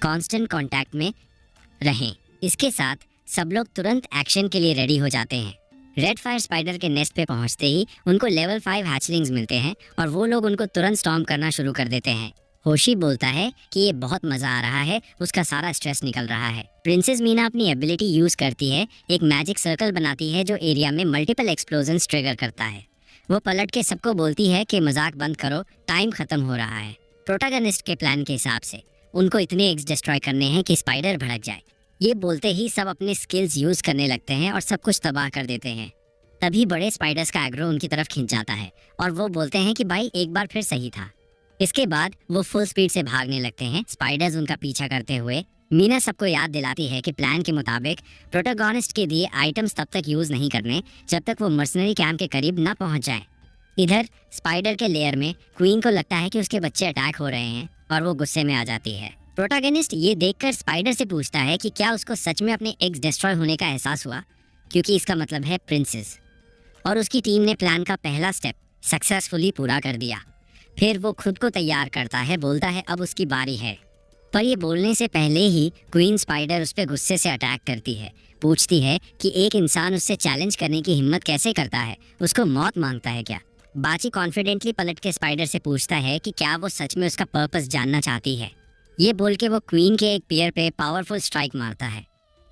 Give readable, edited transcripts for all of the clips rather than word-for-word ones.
Constant contact में रहें। इसके साथ सब लोग तुरंत एक्शन के लिए रेडी हो जाते हैं। रेड फायर स्पाइडर के नेस्ट पे पहुंचते ही उनको लेवल 5 हैचलिंग्स मिलते हैं और वो लोग उनको तुरंत स्टॉर्म करना शुरू कर देते हैं। होशी बोलता है कि ये बहुत मजा आ रहा है, उसका सारा स्ट्रेस निकल रहा है। प्रिंसेस मीना अपनी एबिलिटी यूज करती है, एक मैजिक सर्कल बनाती है जो एरिया में मल्टीपल एक्सप्लोजन्स ट्रिगर करता है। वो पलट के सबको बोलती है कि मजाक बंद करो, टाइम खत्म हो रहा है। प्रोटैगनिस्ट के प्लान के हिसाब से उनको इतने एग्स डिस्ट्रॉय करने हैं कि स्पाइडर भड़क जाए। ये बोलते ही सब अपने स्किल्स यूज करने लगते हैं और सब कुछ तबाह कर देते हैं। तभी बड़े स्पाइडर्स का एग्रो उनकी तरफ खिंच जाता है और वो बोलते हैं कि भाई एक बार फिर सही था। इसके बाद वो फुल स्पीड से भागने लगते हैं, स्पाइडर्स उनका पीछा करते हुए। मीना सबको याद दिलाती है कि प्लान के मुताबिक प्रोटैगनिस्ट के दिए आइटम्स तब तक यूज नहीं करने जब तक वो मर्सनरी कैंप के करीब ना पहुंच जाए। इधर स्पाइडर के लेयर में क्वीन को लगता है कि उसके बच्चे अटैक हो रहे हैं और वो गुस्से में आ जाती है। प्रोटैगनिस्ट ये देखकर स्पाइडर से पूछता है कि क्या उसको सच में अपने एग्स डिस्ट्रॉय होने का एहसास हुआ, क्योंकि इसका मतलब है प्रिंसेस और उसकी टीम ने प्लान का पहला स्टेप सक्सेसफुली पूरा कर दिया। फिर वो खुद को तैयार करता है, बोलता है अब उसकी बारी है। पर ये बोलने से पहले ही क्वीन स्पाइडर उस पर गुस्से से अटैक करती है। पूछती है कि एक इंसान उससे चैलेंज करने की हिम्मत कैसे करता है, उसको मौत मांगता है क्या। बाची कॉन्फिडेंटली पलट के स्पाइडर से पूछता है कि क्या वो सच में उसका पर्पस जानना चाहती है। ये बोल के वो क्वीन के एक पेयर पे पावरफुल स्ट्राइक मारता है।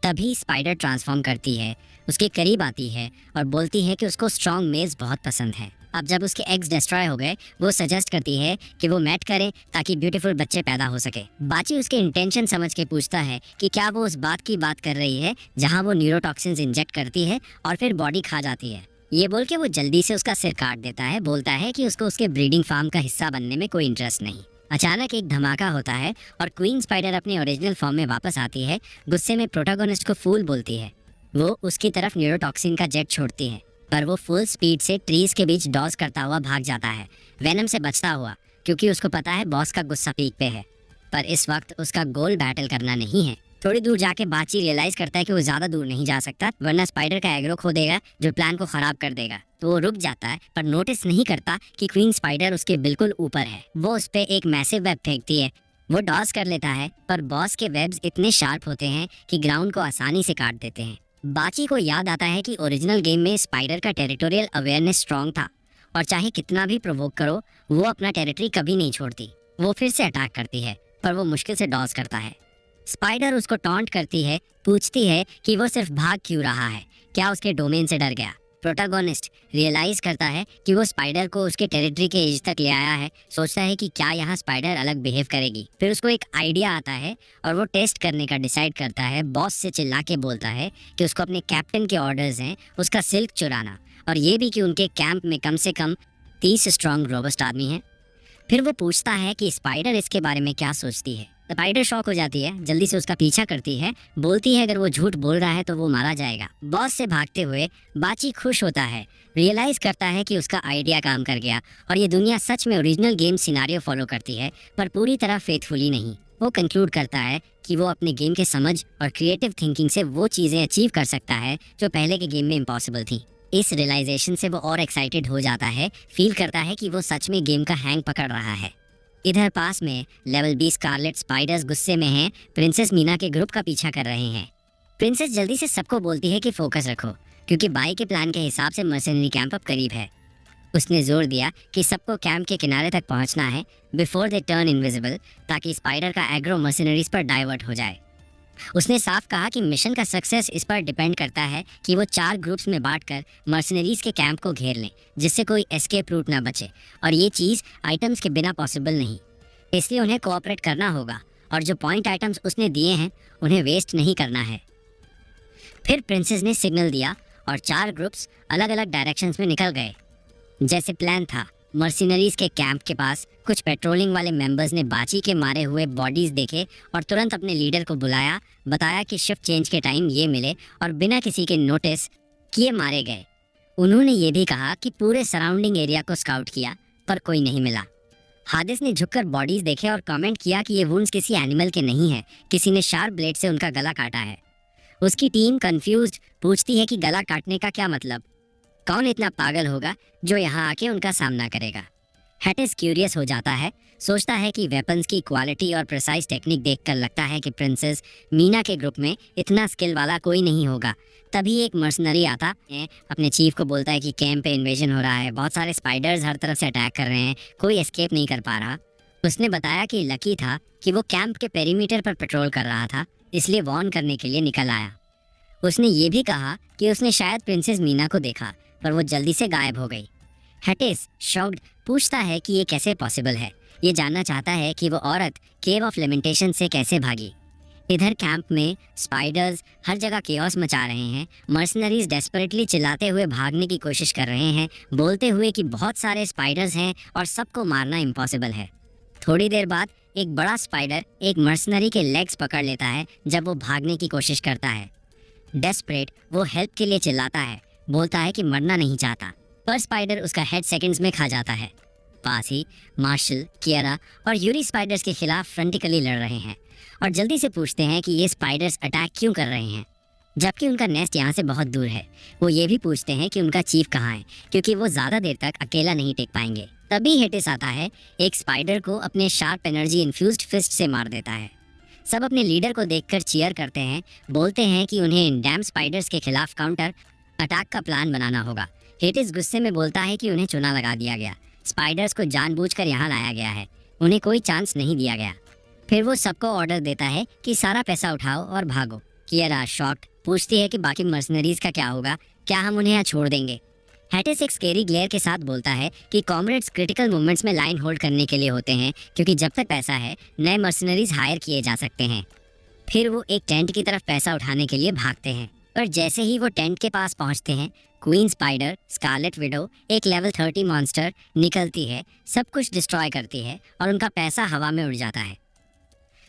तभी स्पाइडर ट्रांसफॉर्म करती है, उसके करीब आती है और बोलती है कि उसको स्ट्रॉन्ग मेज बहुत पसंद है। अब जब उसके एग्स डिस्ट्रॉय हो गए, वो सजेस्ट करती है कि वो मैट करें ताकि ब्यूटीफुल बच्चे पैदा हो सके। बाची उसके इंटेंशन समझ के पूछता है कि क्या वो उस बात की बात कर रही है जहां वो न्यूरोटॉक्सिन्स इंजेक्ट करती है और फिर बॉडी खा जाती है। ये बोल के वो जल्दी से उसका सिर काट देता है, बोलता है कि उसको उसके ब्रीडिंग फार्म का हिस्सा बनने में कोई इंटरेस्ट नहीं। अचानक एक धमाका होता है और क्वीन स्पाइडर अपने ओरिजिनल फॉर्म में वापस आती है। गुस्से में प्रोटैगनिस्ट को फूल बोलती है। वो उसकी तरफ न्यूरोटॉक्सिन का जेट छोड़ती है, पर वो फुल स्पीड से ट्रीज के बीच डॉज करता हुआ भाग जाता है, वेनम से बचता हुआ, क्योंकि उसको पता है बॉस का गुस्सा पीक पे है। पर इस वक्त उसका गोल बैटल करना नहीं है। थोड़ी दूर जाके बाची रियलाइज करता है कि वो ज्यादा दूर नहीं जा सकता, वरना स्पाइडर का एग्रो खो देगा जो प्लान को खराब कर देगा। तो वो रुक जाता है, पर नोटिस नहीं करता कि क्वीन स्पाइडर उसके बिल्कुल ऊपर है। वो उस पे एक मैसिव वेब फेंकती है। वो डॉज कर लेता है, पर बॉस के वेब्स इतने शार्प होते हैं कि ग्राउंड को आसानी से काट देते हैं। बाची को याद आता है कि ओरिजिनल गेम में स्पाइडर का टेरिटोरियल अवेयरनेस स्ट्रॉन्ग था और चाहे कितना भी प्रोवोक करो, वो अपना टेरिटरी कभी नहीं छोड़ती। वो फिर से अटैक करती है, पर वो मुश्किल से डॉज करता है। स्पाइडर उसको टॉन्ट करती है, पूछती है कि वो सिर्फ भाग क्यों रहा है, क्या उसके डोमेन से डर गया। प्रोटैगनिस्ट रियलाइज करता है कि वो स्पाइडर को उसके टेरिटरी के एज तक ले आया है। सोचता है कि क्या यहाँ स्पाइडर अलग बिहेव करेगी। फिर उसको एक आइडिया आता है और वो टेस्ट करने का डिसाइड करता है। बॉस से चिल्ला के बोलता है कि उसको अपने कैप्टन के ऑर्डर्स हैं उसका सिल्क चुराना, और ये भी कि उनके कैंप में कम से कम 30 स्ट्रॉन्ग रोबस्ट आदमी हैं। फिर वो पूछता है कि स्पाइडर इसके बारे में क्या सोचती है। स्पाइडर शॉक हो जाती है, जल्दी से उसका पीछा करती है, बोलती है अगर वो झूठ बोल रहा है तो वो मारा जाएगा। बॉस से भागते हुए बाची खुश होता है, रियलाइज करता है कि उसका आइडिया काम कर गया और ये दुनिया सच में ओरिजिनल गेम सिनारियो फॉलो करती है, पर पूरी तरह फेथफुली नहीं। वो कंक्लूड करता है कि वो अपने गेम के समझ और क्रिएटिव थिंकिंग से वो चीज़ें अचीव कर सकता है जो पहले के गेम में इम्पॉसिबल थी। इस रियलाइजेशन से वो और एक्साइटेड हो जाता है, फील करता है कि वो सच में गेम का हैंग पकड़ रहा है। इधर पास में लेवल 20 स्कारलेट स्पाइडर्स गुस्से में हैं, प्रिंसेस मीना के ग्रुप का पीछा कर रहे हैं। प्रिंसेस जल्दी से सबको बोलती है कि फोकस रखो, क्योंकि बाई के प्लान के हिसाब से मर्सनरी कैंप अब करीब है। उसने जोर दिया कि सबको कैंप के किनारे तक पहुंचना है बिफोर दे टर्न इनविजिबल, ताकि स्पाइडर का एग्रो मर्सनरीज पर डाइवर्ट हो जाए। उसने साफ कहा कि मिशन का सक्सेस इस पर डिपेंड करता है कि वो 4 ग्रुप्स में बांटकर मर्सनरीज के कैंप को घेर लें, जिससे कोई एस्केप रूट ना बचे, और ये चीज़ आइटम्स के बिना पॉसिबल नहीं। इसलिए उन्हें कोऑपरेट करना होगा और जो पॉइंट आइटम्स उसने दिए हैं उन्हें वेस्ट नहीं करना है। फिर प्रिंसेस ने सिग्नल दिया और 4 ग्रुप्स अलग अलग डायरेक्शंस में निकल गए। जैसे प्लान था, मर्सिनरीज के कैंप के पास कुछ पेट्रोलिंग वाले मेंबर्स ने बाची के मारे हुए बॉडीज देखे और तुरंत अपने लीडर को बुलाया, बताया कि शिफ्ट चेंज के टाइम ये मिले और बिना किसी के नोटिस किए मारे गए। उन्होंने ये भी कहा कि पूरे सराउंडिंग एरिया को स्काउट किया, पर कोई नहीं मिला। हादिस ने झुककर बॉडीज देखे और कमेंट किया कि ये वुंड्स किसी एनिमल के नहीं है, किसी ने शार्प ब्लेड से उनका गला काटा है। उसकी टीम कंफ्यूज्ड पूछती है कि गला काटने का क्या मतलब, कौन इतना पागल होगा जो यहाँ आके उनका सामना करेगा। हैटिस क्यूरियस हो जाता है, सोचता है कि वेपन्स की क्वालिटी और प्रिसाइज टेक्निक देखकर लगता है कि प्रिंसेस मीना के ग्रुप में इतना स्किल वाला कोई नहीं होगा। तभी एक मर्सनरी आता है, अपने चीफ को बोलता है कि कैंप पे इन्वेजन हो रहा है, बहुत सारे स्पाइडर्स हर तरफ से अटैक कर रहे हैं, कोई एस्केप नहीं कर पा रहा। उसने बताया कि लकी था कि वो कैंप के पेरीमीटर पर पेट्रोल कर रहा था, इसलिए वार्न करने के लिए निकल आया। उसने ये भी कहा कि उसने शायद प्रिंसेस मीना को देखा, पर वो जल्दी से गायब हो गई। हेटिस शॉक्ड पूछता है कि ये कैसे पॉसिबल है। ये जानना चाहता है कि वो औरत केव ऑफ लेमेंटेशन से कैसे भागी। इधर कैंप में स्पाइडर्स हर जगह केओस मचा रहे हैं। मर्सनरीज डेस्परेटली चिल्लाते हुए भागने की कोशिश कर रहे हैं, बोलते हुए कि बहुत सारे स्पाइडर्स हैं और सबको मारना इम्पॉसिबल है। थोड़ी देर बाद एक बड़ा स्पाइडर एक मर्सनरी के लेग्स पकड़ लेता है जब वो भागने की कोशिश करता है। डेस्परेट वो हेल्प के लिए चिल्लाता है, बोलता है कि मरना नहीं चाहता, पर स्पाइडर उसका हेड सेकंड्स में खा जाता है। पास ही मार्शल, कियरा और यूरी स्पाइडर्स के खिलाफ फ्रंटिकली लड़ रहे हैं और जल्दी से पूछते हैं कि ये स्पाइडर्स अटैक क्यों कर रहे हैं, जबकि उनका नेस्ट यहाँ से बहुत दूर है। वो ये भी पूछते हैं कि उनका चीफ कहाँ है, क्योंकि वो ज़्यादा देर तक अकेला नहीं टिक पाएंगे। तभी हेटिस आता है, एक स्पाइडर को अपने शार्प एनर्जी इन्फ्यूज्ड फिस्ट से मार देता है। सब अपने लीडर को देखकर चीयर करते हैं, बोलते हैं कि उन्हें इन डैम स्पाइडर्स के खिलाफ काउंटर अटैक का प्लान बनाना होगा। हेटिस गुस्से में बोलता है कि उन्हें चुना लगा दिया गया, स्पाइडर्स को जानबूझकर यहाँ लाया गया है, उन्हें कोई चांस नहीं दिया गया। फिर वो सबको ऑर्डर देता है कि सारा पैसा उठाओ और भागो। कियरा शॉक्ड पूछती है कि बाकी मर्सनरीज का क्या होगा, क्या हम उन्हें यहाँ छोड़ देंगे। हेटिस एक स्केरी ग्लेयर के साथ बोलता है कि कॉमरेड्स क्रिटिकल मोमेंट्स में लाइन होल्ड करने के लिए होते हैं, क्योंकि जब तक पैसा है नए मर्सनरीज हायर किए जा सकते हैं। फिर वो एक टेंट की तरफ पैसा उठाने के लिए भागते हैं, पर जैसे ही वो टेंट के पास पहुंचते हैं, क्वीन स्पाइडर, स्कारलेट विडो, एक लेवल 30 मॉन्स्टर निकलती है, सब कुछ डिस्ट्रॉय करती है और उनका पैसा हवा में उड़ जाता है।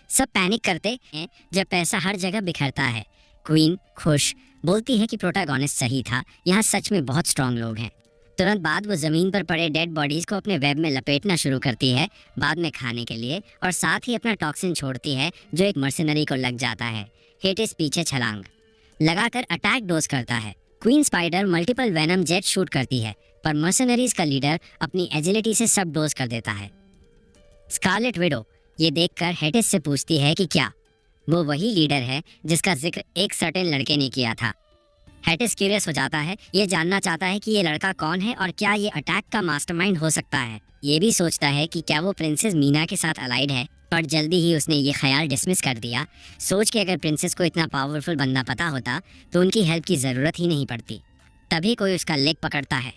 सब पैनिक करते हैं जब पैसा हर जगह बिखरता है। क्वीन खुश बोलती है कि प्रोटैगोनिस्ट सही था, यहाँ सच में बहुत स्ट्रांग लोग हैं। तुरंत बाद वो ज़मीन पर पड़े डेड बॉडीज़ को अपने वेब में लपेटना शुरू करती है, बाद में खाने के लिए, और साथ ही अपना टॉक्सिन छोड़ती है जो एक मर्सनरी को लग जाता है। हेटिस पीछे छलांग लगाकर अटैक डोज करता है। Queen spider multiple venom jet shoot करती है, पर मर्सनरीज का लीडर अपनी एजिलिटी से सब डोज कर देता है। स्कारलेट विडो ये देखकर हेटिस से पूछती है कि क्या वो वही लीडर है जिसका जिक्र एक सर्टेन लड़के ने किया था। हेटिस क्यूरियस हो जाता है, ये जानना चाहता है कि ये लड़का कौन है और क्या ये अटैक का मास्टरमाइंड हो सकता है। ये भी सोचता है कि क्या वो प्रिंसेस मीना के साथ अलाइड है, पर जल्दी ही उसने ये ख्याल डिसमिस कर दिया, सोच के अगर प्रिंसेस को इतना पावरफुल बंदा पता होता तो उनकी हेल्प की ज़रूरत ही नहीं पड़ती। तभी कोई उसका लेग पकड़ता है।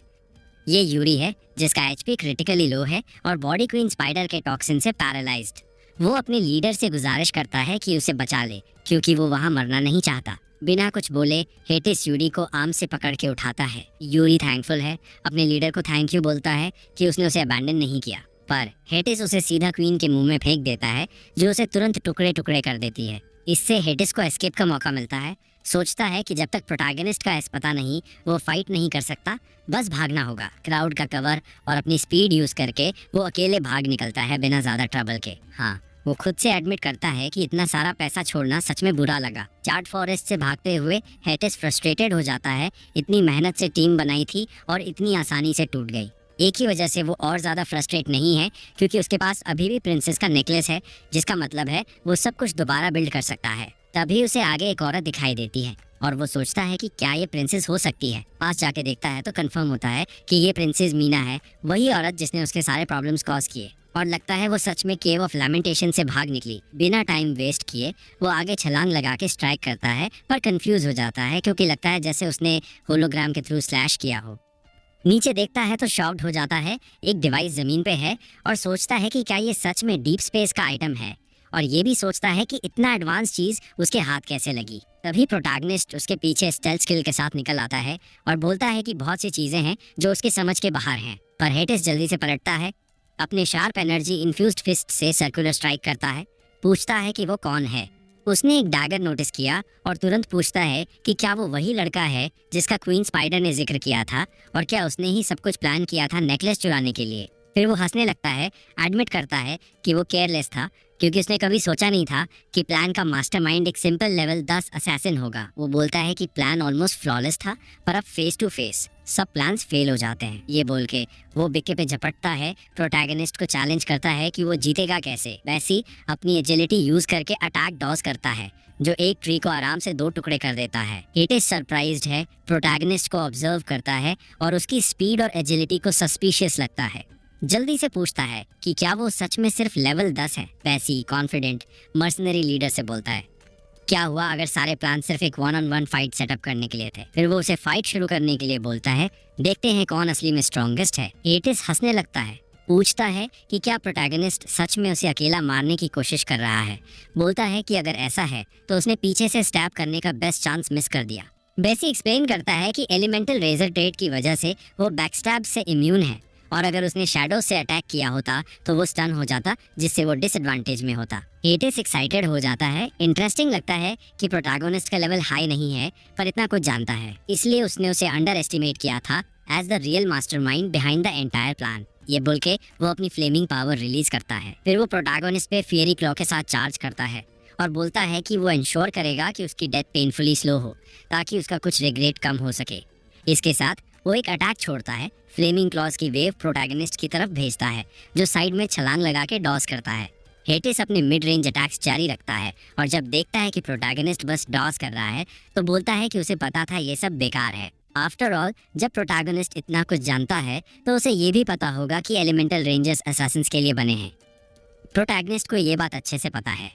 ये यूरी है जिसका एचपी क्रिटिकली लो है और बॉडी क्वीन स्पाइडर के टॉक्सिन से पैरालाइज्ड। वो अपने लीडर से गुजारिश करता है कि उसे बचा ले, क्योंकि वो वहाँ मरना नहीं चाहता। बिना कुछ बोले हेटिस यूरी को आर्म से पकड़ के उठाता है। यूरी थैंकफुल है, अपने लीडर को थैंक यू बोलता है कि उसने उसे अबैंडन नहीं किया, पर हेटिस उसे सीधा क्वीन के मुंह में फेंक देता है, जो उसे तुरंत टुकड़े टुकड़े कर देती है। इससे हेटिस को एस्केप का मौका मिलता है। सोचता है कि जब तक प्रोटैगनिस्ट का पता नहीं, वो फाइट नहीं कर सकता, बस भागना होगा। क्राउड का कवर और अपनी स्पीड यूज करके वो अकेले भाग निकलता है बिना ज्यादा ट्रबल के। हाँ, वो खुद से एडमिट करता है कि इतना सारा पैसा छोड़ना सच में बुरा लगा। चार्ट फॉरेस्ट से भागते हुए हेटिस फ्रस्ट्रेटेड हो जाता है, इतनी मेहनत से टीम बनाई थी और इतनी आसानी से टूट गई। एक ही वजह से वो और ज़्यादा फ्रस्ट्रेट नहीं है, क्योंकि उसके पास अभी भी प्रिंसेस का नेकलेस है, जिसका मतलब है वो सब कुछ दोबारा बिल्ड कर सकता है। तभी उसे आगे एक औरत दिखाई देती है और वो सोचता है कि क्या ये प्रिंसेस हो सकती है। पास जाके देखता है तो कंफर्म होता है कि ये प्रिंसेस मीना है, वही औरत जिसने उसके सारे प्रॉब्लम्स कॉज किए, और लगता है वो सच में केव ऑफ लैमेंटेशन से भाग निकली। बिना टाइम वेस्ट किए वो आगे छलांग लगा के स्ट्राइक करता है, पर कंफ्यूज हो जाता है क्योंकि लगता है जैसे उसने होलोग्राम के थ्रू स्लैश किया हो। नीचे देखता है तो शॉक्ड हो जाता है, एक डिवाइस जमीन पे है और सोचता है कि क्या ये सच में डीप स्पेस का आइटम है, और ये भी सोचता है कि इतना एडवांस चीज उसके हाथ कैसे लगी। तभी प्रोटैगनिस्ट उसके पीछे स्टेल्थ स्किल के साथ निकल आता है और बोलता है कि बहुत सी चीजें हैं जो उसके समझ के बाहर हैं, पर हेटिस जल्दी से पलटता है, अपने शार्प एनर्जी इन्फ्यूज्ड फिस्ट से सर्कुलर स्ट्राइक करता है। पूछता है कि वो कौन है। उसने एक डैगर नोटिस किया और तुरंत पूछता है कि क्या वो वही लड़का है जिसका क्वीन स्पाइडर ने जिक्र किया था, और क्या उसने ही सब कुछ प्लान किया था नेकलेस चुराने के लिए। फिर वो हंसने लगता है, एडमिट करता है कि वो केयरलेस था, क्योंकि उसने कभी सोचा नहीं था कि प्लान का मास्टरमाइंड एक सिंपल लेवल 10 असैसिन होगा। वो बोलता है कि प्लान ऑलमोस्ट फ्लॉलेस था, पर अब फेस टू फेस सब प्लान्स फेल हो जाते हैं। ये बोल के वो बिक्के पे झपटता है, प्रोटैगनिस्ट को चैलेंज करता है कि वो जीतेगा कैसे। वैसी अपनी एजिलिटी यूज करके अटैक डॉस करता है, जो एक ट्री को आराम से 2 टुकड़े कर देता है। हेटिस सरप्राइज्ड है, प्रोटैगनिस्ट को ऑब्जर्व करता है और उसकी स्पीड और एजिलिटी को सस्पिशियस लगता है। जल्दी से पूछता है कि क्या वो सच में सिर्फ लेवल 10 है। वैसी कॉन्फिडेंट मर्सनरी लीडर से बोलता है, क्या हुआ अगर सारे प्लान सिर्फ एक 1-on-1 फाइट सेटअप करने के लिए थे। फिर वो उसे फाइट शुरू करने के लिए बोलता है, देखते हैं कौन असली में स्ट्रॉन्गेस्ट है। हेटिस हंसने लगता है, पूछता है कि क्या प्रोटैगनिस्ट सच में उसे अकेला मारने की कोशिश कर रहा है। बोलता है कि अगर ऐसा है तो उसने पीछे से स्टैब करने का बेस्ट चांस मिस कर दिया। बेसी एक्सप्लेन करता है कि एलिमेंटल रेजर ट्रेड की वजह से वो बैकस्टैब से इम्यून है, और अगर उसने शैडो से अटैक किया होता तो वो स्टन हो जाता, जिससे वो डिसएडवांटेज में होता। हेटिस एक्साइटेड हो जाता है। इंटरेस्टिंग लगता है कि प्रोटैगनिस्ट का लेवल हाई नहीं है पर इतना कुछ जानता है, इसलिए उसने उसे अंडर एस्टिमेट किया था as the real mastermind behind the entire plan. ये बोल के वो अपनी फ्लेमिंग पावर रिलीज करता है। फिर वो प्रोटैगनिस्ट पे फियरी क्लॉ के साथ चार्ज करता है और बोलता है कि वो इंश्योर करेगा कि उसकी डेथ पेनफुली स्लो हो, ताकि उसका कुछ रिग्रेट कम हो सके। इसके साथ वो एक अटैक छोड़ता है। फ्लेमिंग क्लॉज की वेव प्रोटैगनिस्ट की तरफ भेजता है, जो साइड में छलांग लगा के डॉस करता है। हेटिस अपने मिड रेंज अटैक्स जारी रखता है और जब देखता है कि प्रोटैगनिस्ट बस डॉस कर रहा है तो बोलता है कि उसे पता था ये सब बेकार है। आफ्टर ऑल, जब प्रोटैगनिस्ट इतना कुछ जानता है तो उसे ये भी पता होगा कि एलिमेंटल रेंजर्स असैसिन्स के लिए बने हैं। प्रोटैगनिस्ट को ये बात अच्छे से पता है।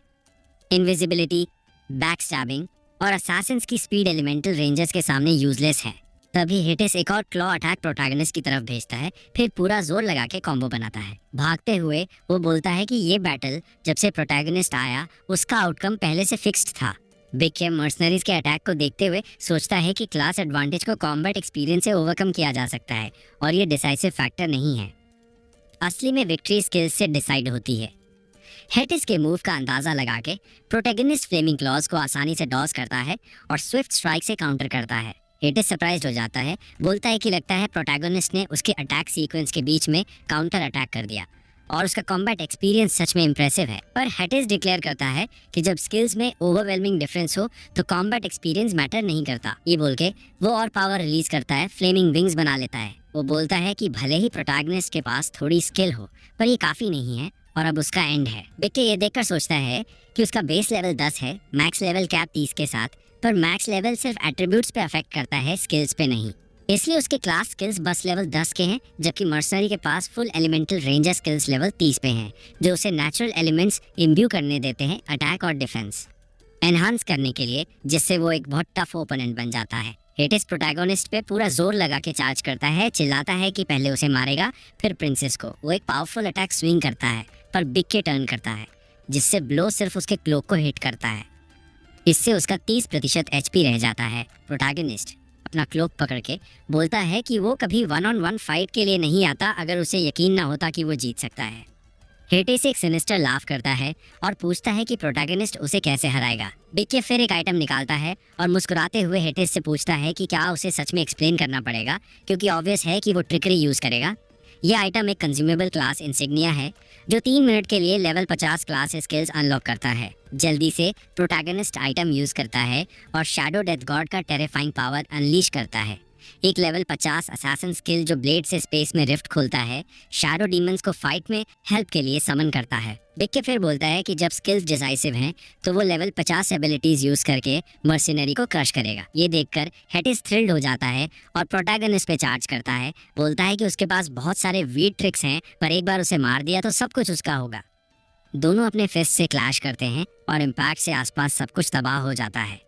इनविजिबिलिटी, बैकस्टैबिंग और असैसिन्स की स्पीड एलिमेंटल रेंजर्स के सामने यूजलेस है। तभी हेटिस एक और क्लॉ अटैक प्रोटैगनिस्ट की तरफ भेजता है, फिर पूरा जोर लगा के कॉम्बो बनाता है। भागते हुए वो बोलता है कि ये बैटल जब से प्रोटैगनिस्ट आया उसका आउटकम पहले से फिक्स्ड था। बिक्के मर्सनरीज के अटैक को देखते हुए सोचता है कि क्लास एडवांटेज को कॉम्बैट एक्सपीरियंस से ओवरकम किया जा सकता है और ये डिसाइसिव फैक्टर नहीं है। असली में विक्ट्री स्किल्स से डिसाइड होती है। हेटिस के मूव का अंदाजा लगा के प्रोटैगनिस्ट फ्लेमिंग क्लॉज को आसानी से डॉस करता है और स्विफ्ट स्ट्राइक से काउंटर करता है। हेटिस सरप्राइज्ड हो जाता है, बोलता है कि लगता है प्रोटैगनिस्ट ने उसके अटैक सीक्वेंस के बीच में काउंटर अटैक कर दिया और उसका कॉम्बैट एक्सपीरियंस सच में इंप्रेसिव है। पर हेटिस डिक्लेयर करता है कि जब स्किल्स में ओवरवेलमिंग डिफरेंस हो तो कॉम्बैट एक्सपीरियंस मैटर नहीं करता। ये बोल के वो और पावर रिलीज करता है, फ्लेमिंग विंग्स बना लेता है। वो बोलता है कि भले ही प्रोटैगनिस्ट के पास थोड़ी स्किल हो पर ये काफ़ी नहीं है और अब उसका एंड है। बिक्के ये देखकर सोचता है कि उसका बेस लेवल 10 है, मैक्स लेवल कैप 30 के साथ, पर मैक्स लेवल सिर्फ एट्रीब्यूट्स पे अफेक्ट करता है, स्किल्स पे नहीं। इसलिए उसके क्लास स्किल्स बस लेवल 10 के हैं, जबकि मर्सनरी के पास full elemental ranger skills level 30 पे हैं, जो उसे नेचुरल एलिमेंट्स इम्ब्यू करने देते हैं अटैक और डिफेंस एनहांस करने के लिए, जिससे वो एक बहुत टफ ओपोनेंट बन जाता है। हेटिस प्रोटैगनिस्ट पे पूरा जोर लगा के चार्ज करता है, चिल्लाता है कि पहले उसे मारेगा फिर प्रिंसेस को। वो एक पावरफुल अटैक स्विंग करता है पर बिक्के टर्न करता है, जिससे ब्लो सिर्फ उसके क्लोक को हिट करता है। इससे उसका 30% एचपी रह जाता है। प्रोटैगनिस्ट अपना क्लोक पकड़ के बोलता है कि वो कभी 1-on-1 फाइट के लिए नहीं आता अगर उसे यकीन ना होता कि वो जीत सकता है। हेटिस एक सिनिस्टर लाफ करता है और पूछता है कि प्रोटैगनिस्ट उसे कैसे हराएगा। बिक्के फिर एक आइटम निकालता है और मुस्कुराते हुए हेटिस से पूछता है कि क्या उसे सच में एक्सप्लेन करना पड़ेगा, क्योंकि ऑब्वियस है कि वो ट्रिकरी यूज करेगा। यह आइटम एक कंज्यूमेबल क्लास इंसिग्निया है जो 3 मिनट के लिए लेवल 50 क्लास स्किल्स अनलॉक करता है। जल्दी से प्रोटैगनिस्ट आइटम यूज करता है और शैडो डेथ गॉड का टेरिफाइंग पावर अनलीश करता है। एक लेवल 50 असैसिन स्किल जो ब्लेड से स्पेस में रिफ्ट खोलता है, शैडो डीमंस को फाइट में हेल्प के लिए समन करता है। बिक्के फिर बोलता है कि जब स्किल्स डिसाइसिव हैं तो वो लेवल 50 एबिलिटीज यूज करके मर्सिनरी को क्रश करेगा। ये देखकर हेटिस थ्रिल्ड हो जाता है और प्रोटैगनिस्ट पे चार्ज करता है। बोलता है कि उसके पास बहुत सारे वीड ट्रिक्स हैं, पर एक बार उसे मार दिया तो सब कुछ उसका होगा। दोनों अपने फिस्ट से क्लैश करते हैं और इम्पैक्ट से आसपास सब कुछ तबाह हो जाता है।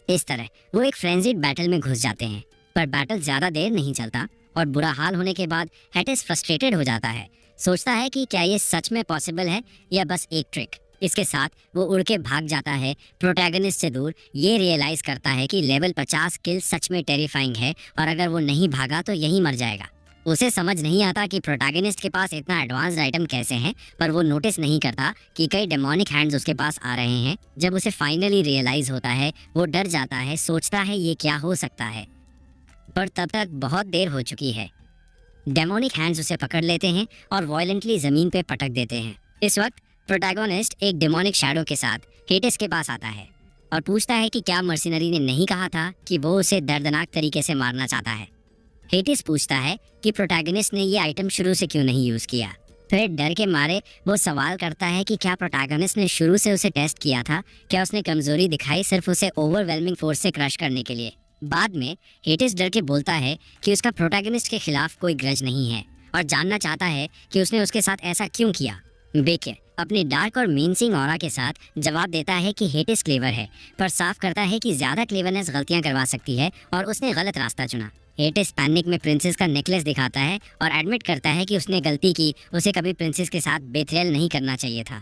इस तरह वो एक फ्रेंजिड बैटल में घुस जाते हैं, पर बैटल ज्यादा देर नहीं चलता और बुरा हाल होने के बाद हेटिस फ्रस्ट्रेटेड हो जाता है। सोचता है कि क्या ये सच में पॉसिबल है या बस एक ट्रिक। इसके साथ वो उड़ के भाग जाता है प्रोटैगनिस्ट से दूर। ये रियलाइज करता है कि लेवल 50 स्किल सच में टेरिफाइंग है और अगर वो नहीं भागा तो यहीं मर जाएगा। उसे समझ नहीं आता कि प्रोटैगनिस्ट के पास इतना एडवांस्ड आइटम कैसे हैं, पर वो नोटिस नहीं करता कि कई डेमोनिक हैंड्स उसके पास आ रहे हैं। जब उसे फाइनली रियलाइज होता है वो डर जाता है, सोचता है ये क्या हो सकता है, पर तब तक बहुत देर हो चुकी है। डेमोनिक हैंड्स उसे पकड़ लेते हैं और वायलेंटली जमीन पे पटक देते हैं। इस वक्त प्रोटैगनिस्ट एक डेमोनिक शैडो के साथ हेटिस के पास आता है और पूछता है कि क्या मर्सिनरी ने नहीं कहा था कि वो उसे दर्दनाक तरीके से मारना चाहता है। हेटिस पूछता है कि प्रोटैगनिस्ट ने ये आइटम शुरू से क्यों नहीं यूज किया। फिर डर के मारे वो सवाल करता है कि क्या प्रोटैगनिस्ट ने शुरू से उसे टेस्ट किया था, क्या उसने कमजोरी दिखाई सिर्फ उसे ओवरवेलमिंग फोर्स से क्रश करने के लिए। बाद में हेटिस डर के बोलता है कि उसका प्रोटैगनिस्ट के खिलाफ कोई ग्रज नहीं है और जानना चाहता है कि उसने उसके साथ ऐसा क्यों किया। बेके अपने डार्क और मीनसिंग ऑरा के साथ जवाब देता है कि हेटिस क्लेवर है, पर साफ करता है कि ज्यादा क्लेवरनेस गलतियां करवा सकती है और उसने गलत रास्ता चुना। हेटिस पैनिक में प्रिंसेस का नेकलेस दिखाता है और एडमिट करता है कि उसने गलती की, उसे कभी प्रिंसेस के साथ बेथरेल नहीं करना चाहिए था।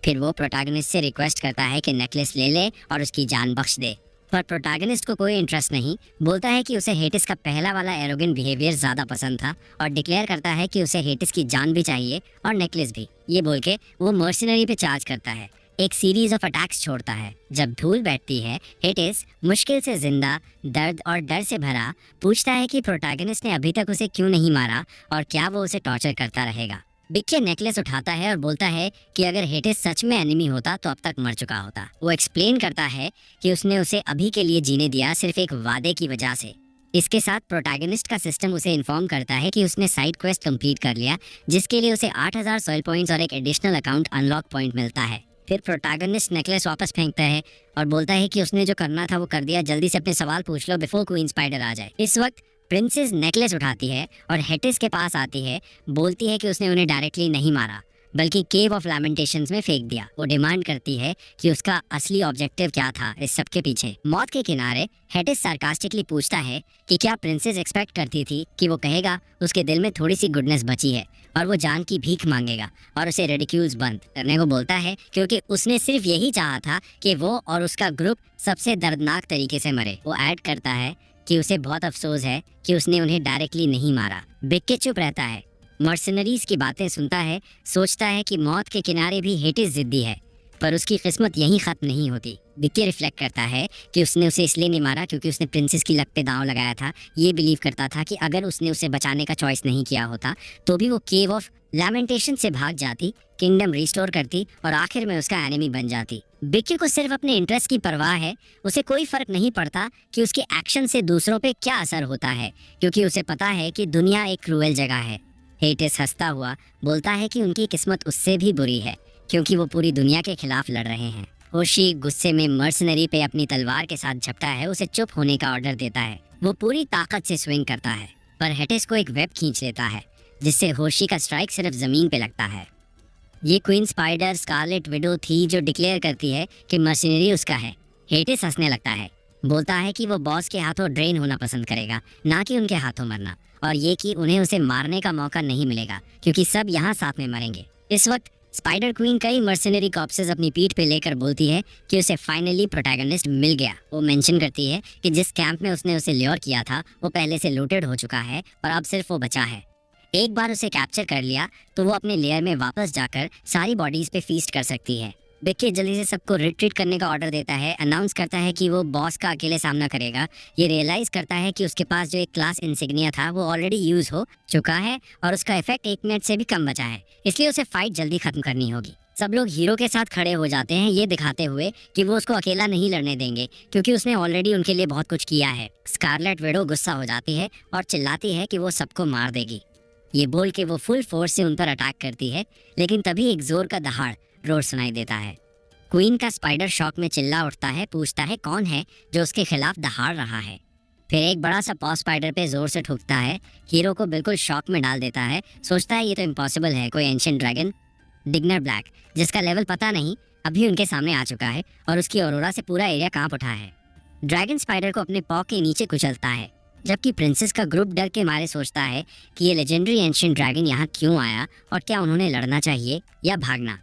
फिर वो प्रोटैगनिस्ट से रिक्वेस्ट करता है कि नेकलेस ले ले और उसकी जान बख्श दे, पर प्रोटैगनिस्ट को कोई इंटरेस्ट नहीं। बोलता है कि उसे हेटिस का पहला वाला एरोगेंट बिहेवियर ज़्यादा पसंद था और डिक्लेयर करता है कि उसे हेटिस की जान भी चाहिए और नेकलेस भी। ये बोल के वो मर्सिनरी पे चार्ज करता है, एक सीरीज ऑफ अटैक्स छोड़ता है। जब धूल बैठती है, हेटिस मुश्किल से जिंदा, दर्द और डर से भरा पूछता है कि प्रोटैगनिस्ट ने अभी तक उसे क्यों नहीं मारा और क्या वो उसे टॉर्चर करता रहेगा। बिक्के नेकलेस उठाता है और बोलता है कि अगर हेटिस सच में एनिमी होता तो अब तक मर चुका होता। वो एक्सप्लेन करता है कि उसने उसे अभी के लिए जीने दिया सिर्फ एक वादे की वजह से। इसके साथ प्रोटैगनिस्ट का सिस्टम उसे इन्फॉर्म करता है कि उसने साइड क्वेस्ट कंप्लीट कर लिया, जिसके लिए उसे 8000 सॉइल पॉइंट्स और एक एडिशनल अकाउंट अनलॉक पॉइंट मिलता है। फिर प्रोटैगनिस्ट नेकलेस वापस फेंकता है और बोलता है कि उसने जो करना था वो कर दिया, जल्दी से अपने सवाल पूछ लो बिफोर क्वीन स्पाइडर आ जाए। इस वक्त प्रिंसेस नेकलेस उठाती है और हेटिस के पास आती है, बोलती है कि उसने उन्हें डायरेक्टली नहीं मारा बल्कि केव ऑफ लैमेंटेशंस में फेंक दिया। वो डिमांड करती है कि उसका असली ऑब्जेक्टिव क्या था इस सब के पीछे। मौत के किनारे हेटिस सार्कास्टिकली पूछता है कि क्या प्रिंसेस एक्सपेक्ट करती थी कि वो कहेगा उसके दिल में थोड़ी सी गुडनेस बची है और वो जान की भीख मांगेगा और उसे रेडिक्यूल्स बंद करने को बोलता है, क्योंकि उसने सिर्फ यही चाहा था कि वो और उसका ग्रुप सबसे दर्दनाक तरीके से मरे। वो ऐड करता है कि उसे बहुत अफसोस है कि उसने उन्हें डायरेक्टली नहीं मारा। बिक्के चुप रहता है, मर्सिनरीज की बातें सुनता है, सोचता है कि मौत के किनारे भी हेटिस जिद्दी है, पर उसकी किस्मत यहीं खत्म नहीं होती। बिक्के रिफ्लेक्ट करता है कि उसने उसे इसलिए नहीं मारा क्योंकि उसने प्रिंसेस की लक पे दांव लगाया था। ये बिलीव करता था कि अगर उसने उसे बचाने का चॉइस नहीं किया होता तो भी वो केव ऑफ लैमेंटेशन से भाग जाती, किंगडम रिस्टोर करती और आखिर में उसका एनिमी बन जाती। बिक्के को सिर्फ अपने इंटरेस्ट की परवाह है, उसे कोई फर्क नहीं पड़ता कि उसके एक्शन से दूसरों पे क्या असर होता है, क्योंकि उसे पता है कि दुनिया एक क्रूएल जगह है। हेटिस हंसता हुआ बोलता है कि उनकी किस्मत उससे भी बुरी है क्योंकि वो पूरी दुनिया के खिलाफ लड़ रहे हैं। होशी गुस्से में मर्सनरी पे अपनी तलवार के साथ झपटा है, उसे चुप होने का ऑर्डर देता है। वो पूरी ताकत से स्विंग करता है, पर हेटिस को एक वेब खींच लेता है जिससे होशी का स्ट्राइक सिर्फ जमीन पे लगता है। ये क्वीन स्पाइडर स्कारलेट विडो थी जो डिक्लेयर करती है कि मर्सनरी उसका है। हेटिस हंसने लगता है, बोलता है कि वो बॉस के हाथों ड्रेन होना पसंद करेगा, ना कि उनके हाथों मरना, और ये कि उन्हें उसे मारने का मौका नहीं मिलेगा क्योंकि सब यहाँ साथ में मरेंगे। इस वक्त स्पाइडर क्वीन कई मर्सनरी कॉप्सेस अपनी पीठ पे लेकर बोलती है कि उसे फाइनली प्रोटैगनिस्ट मिल गया। वो मेंशन करती है कि जिस कैंप में उसने उसे ल्योर किया था वो पहले से लूटेड हो चुका है और अब सिर्फ वो बचा है। एक बार उसे कैप्चर कर लिया तो वो अपने लेयर में वापस जाकर सारी बॉडीज पे फीस्ट कर सकती है। बिक्के जल्दी से सबको रिट्रीट करने का ऑर्डर देता है, अनाउंस करता है कि वो बॉस का अकेले सामना करेगा। ये रियलाइज करता है कि उसके पास जो एक क्लास इंसिग्निया था वो ऑलरेडी यूज हो चुका है और उसका इफेक्ट 1 मिनट से भी कम बचा है, इसलिए उसे फाइट जल्दी खत्म करनी होगी। सब लोग हीरो के साथ खड़े हो जाते हैं, ये दिखाते हुए कि वो उसको अकेला नहीं लड़ने देंगे क्योंकि उसने ऑलरेडी उनके लिए बहुत कुछ किया है। स्कारलेट विडो गुस्सा हो जाती है और चिल्लाती है कि वो सबको मार देगी। ये बोल के वो फुल फोर्स से उन पर अटैक करती है, लेकिन तभी एक जोर का दहाड़ रोर सुनाई देता है। क्वीन का स्पाइडर शॉक में चिल्ला उठता है, पूछता है कौन है जो उसके खिलाफ दहाड़ रहा है। फिर एक बड़ा सा पॉ स्पाइडर पे जोर से ठुकता है, हीरो को बिल्कुल शॉक में डाल देता है। सोचता है ये तो इम्पॉसिबल है, कोई एंशिएंट ड्रैगन डिग्नर ब्लैक, जिसका लेवल पता नहीं, अभी उनके सामने आ चुका है और उसकी ऑरोरा से पूरा एरिया कांप उठा है। ड्रैगन स्पाइडर को अपने पॉ के नीचे कुचलता है, जबकि प्रिंसेस का ग्रुप डर के मारे सोचता है कि ये लेजेंडरी एंशिएंट ड्रैगन यहाँ क्यों आया और क्या उन्होंने लड़ना चाहिए या भागना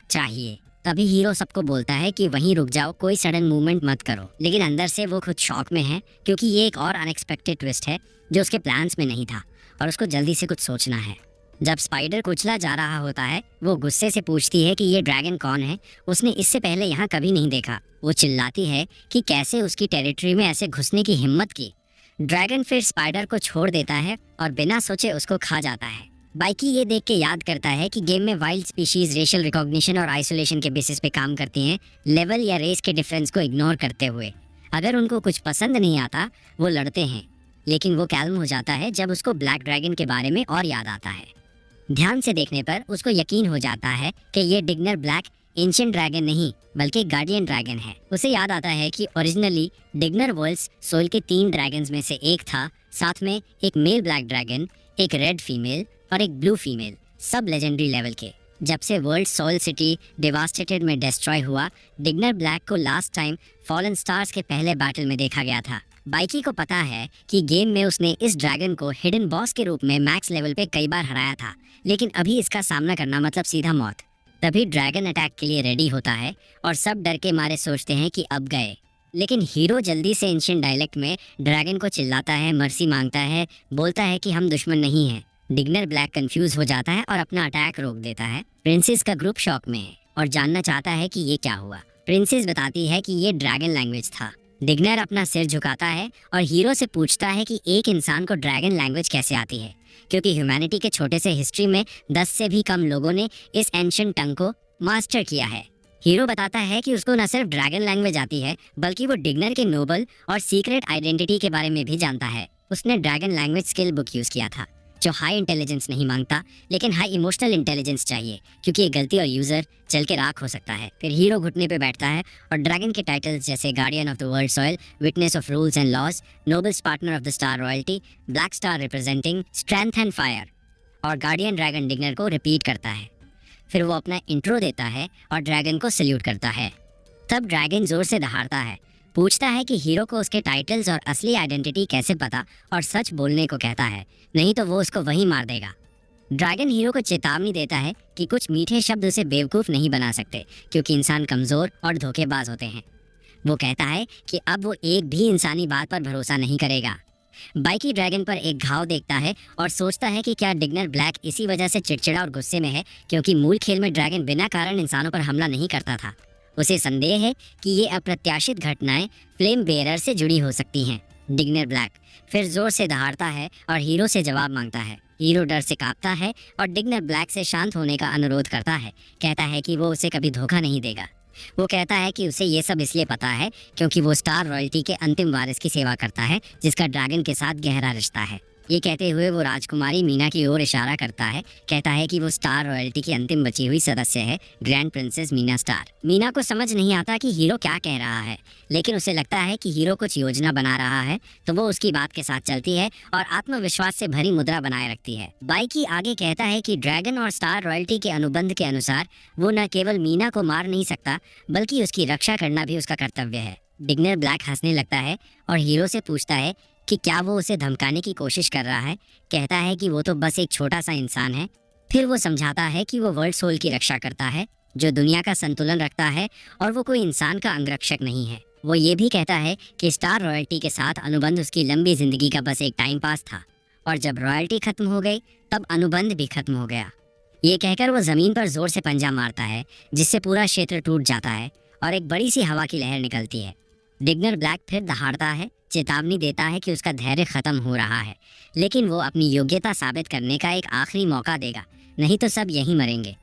चाहिए। तभी हीरो सबको बोलता है कि वहीं रुक जाओ, कोई सडन मूवमेंट मत करो, लेकिन अंदर से वो खुद शॉक में है क्योंकि ये एक और अनएक्सपेक्टेड ट्विस्ट है जो उसके प्लान्स में नहीं था और उसको जल्दी से कुछ सोचना है। जब स्पाइडर कुचला जा रहा होता है, वो गुस्से से पूछती है कि ये ड्रैगन कौन है, उसने इससे पहले यहाँ कभी नहीं देखा। वो चिल्लाती है कि कैसे उसकी टेरिटरी में ऐसे घुसने की हिम्मत की। ड्रैगन फिर स्पाइडर को छोड़ देता है और बिना सोचे उसको खा जाता है। बाइकी ये देख के याद करता है कि गेम में वाइल्ड स्पीशीज रेशियल रिकॉग्निशन और आइसोलेशन के बेसिस पे काम करती हैं, लेवल या रेस के डिफरेंस को इग्नोर करते हुए। अगर उनको कुछ पसंद नहीं आता वो लड़ते हैं, लेकिन वो कैल्म हो जाता है जब उसको ब्लैक ड्रैगन के बारे में और याद आता है। ध्यान से देखने पर उसको यकीन हो जाता है कि ये डिग्नर ब्लैक एंशिएंट ड्रैगन नहीं बल्कि गार्डियन ड्रैगन है। उसे याद आता है कि ओरिजिनली डिग्नर वर्ल्ड्स सोल के 3 ड्रैगन्स में से एक था, साथ में एक मेल ब्लैक ड्रैगन, एक रेड फीमेल और एक ब्लू फीमेल, सब लेजेंडरी लेवल के। जब से वर्ल्ड सोल सिटी डेवास्टेटेड में डिस्ट्रॉय हुआ, डिग्नर ब्लैक को लास्ट टाइम फॉलन स्टार्स के पहले बैटल में देखा गया था। बाइकी को पता है कि गेम में उसने इस ड्रैगन को हिडन बॉस के रूप में मैक्स लेवल पे कई बार हराया था, लेकिन अभी इसका सामना करना मतलब सीधा मौत। तभी ड्रैगन अटैक के लिए रेडी होता है और सब डर के मारे सोचते हैं कि अब गए। लेकिन हीरो जल्दी से एंशिएंट डायलेक्ट में ड्रैगन को चिल्लाता है, मर्सी मांगता है, बोलता है कि हम दुश्मन नहीं हैं। डिग्नर ब्लैक कंफ्यूज हो जाता है और अपना अटैक रोक देता है। प्रिंसेस का ग्रुप शॉक में है और जानना चाहता है कि ये क्या हुआ। प्रिंसेस बताती है कि ये ड्रैगन लैंग्वेज था। डिग्नर अपना सिर झुकाता है और हीरो से पूछता है कि एक इंसान को ड्रैगन लैंग्वेज कैसे आती है, क्योंकि ह्यूमैनिटी के छोटे से हिस्ट्री में 10 से भी कम लोगों ने इस एंशिएंट टंग को मास्टर किया है। हीरो बताता है कि उसको न सिर्फ ड्रैगन लैंग्वेज आती है बल्कि वो डिग्नर के नोबल और सीक्रेट आइडेंटिटी के बारे में भी जानता है। उसने dragon language skill book use किया था, जो हाई इंटेलिजेंस नहीं मांगता लेकिन हाई इमोशनल इंटेलिजेंस चाहिए, क्योंकि ये गलती और यूजर चल के राख हो सकता है। फिर हीरो घुटने पे बैठता है और ड्रैगन के टाइटल्स जैसे guardian of the world soil, witness of rules and laws, nobles partner of the star royalty, black star representing strength and fire और गार्डियन ड्रैगन डिग्नर को रिपीट करता है। फिर वो अपना इंट्रो देता है और ड्रैगन को सल्यूट करता है। तब ड्रैगन जोर से दहाड़ता है, पूछता है कि हीरो को उसके टाइटल्स और असली आइडेंटिटी कैसे पता, और सच बोलने को कहता है, नहीं तो वो उसको वहीं मार देगा। ड्रैगन हीरो को चेतावनी देता है कि कुछ मीठे शब्द उसे बेवकूफ़ नहीं बना सकते, क्योंकि इंसान कमज़ोर और धोखेबाज होते हैं। वो कहता है कि अब वो एक भी इंसानी बात पर भरोसा नहीं करेगा। बाइकी ड्रैगन पर एक घाव देखता है और सोचता है कि क्या डिग्नर ब्लैक इसी वजह से चिड़चिड़ा और गुस्से में है, क्योंकि मूल खेल में ड्रैगन बिना कारण इंसानों पर हमला नहीं करता था। उसे संदेह है कि ये अप्रत्याशित घटनाएं फ्लेम बेयरर से जुड़ी हो सकती हैं। डिग्नर ब्लैक फिर जोर से दहाड़ता है और हीरो से जवाब मांगता है। हीरो डर से कांपता है और डिग्नर ब्लैक से शांत होने का अनुरोध करता है। कहता है कि वो उसे कभी धोखा नहीं देगा। वो कहता है कि उसे ये सब इसलिए पता है क्योंकि वो स्टार रॉयल्टी के अंतिम वारिस की सेवा करता है, जिसका ड्रैगन के साथ गहरा रिश्ता है। ये कहते हुए वो राजकुमारी मीना की ओर इशारा करता है। कहता है कि वो स्टार रॉयल्टी की अंतिम बची हुई सदस्य है, grand princess Meena star. Meena को समझ नहीं आता कि हीरो क्या कह रहा है, लेकिन उसे लगता है कि हीरो कुछ योजना बना रहा है, तो वो उसकी बात के साथ चलती है और आत्मविश्वास से भरी मुद्रा बनाए रखती है। बाइकी आगे कहता है कि ड्रैगन और स्टार रॉयल्टी के अनुबंध के अनुसार वो न केवल मीना को मार नहीं सकता बल्कि उसकी रक्षा करना भी उसका कर्तव्य है। डिग्नर ब्लैक हंसने लगता है और हीरो से पूछता है कि क्या वो उसे धमकाने की कोशिश कर रहा है। कहता है कि वो तो बस एक छोटा सा इंसान है। फिर वो समझाता है कि वो वर्ल्ड सोल की रक्षा करता है, जो दुनिया का संतुलन रखता है, और वो कोई इंसान का अंगरक्षक नहीं है। वो ये भी कहता है कि स्टार रॉयल्टी के साथ अनुबंध उसकी लंबी जिंदगी का बस एक टाइम पास था, और जब रॉयल्टी खत्म हो गई तब अनुबंध भी खत्म हो गया। ये कहकर वो जमीन पर जोर से पंजा मारता है, जिससे पूरा क्षेत्र टूट जाता है और एक बड़ी सी हवा की लहर निकलती है। डिग्नर ब्लैक फिर दहाड़ता है, चेतावनी देता है कि उसका धैर्य खत्म हो रहा है, लेकिन वो अपनी योग्यता साबित करने का एक आखिरी मौका देगा, नहीं तो सब यहीं मरेंगे।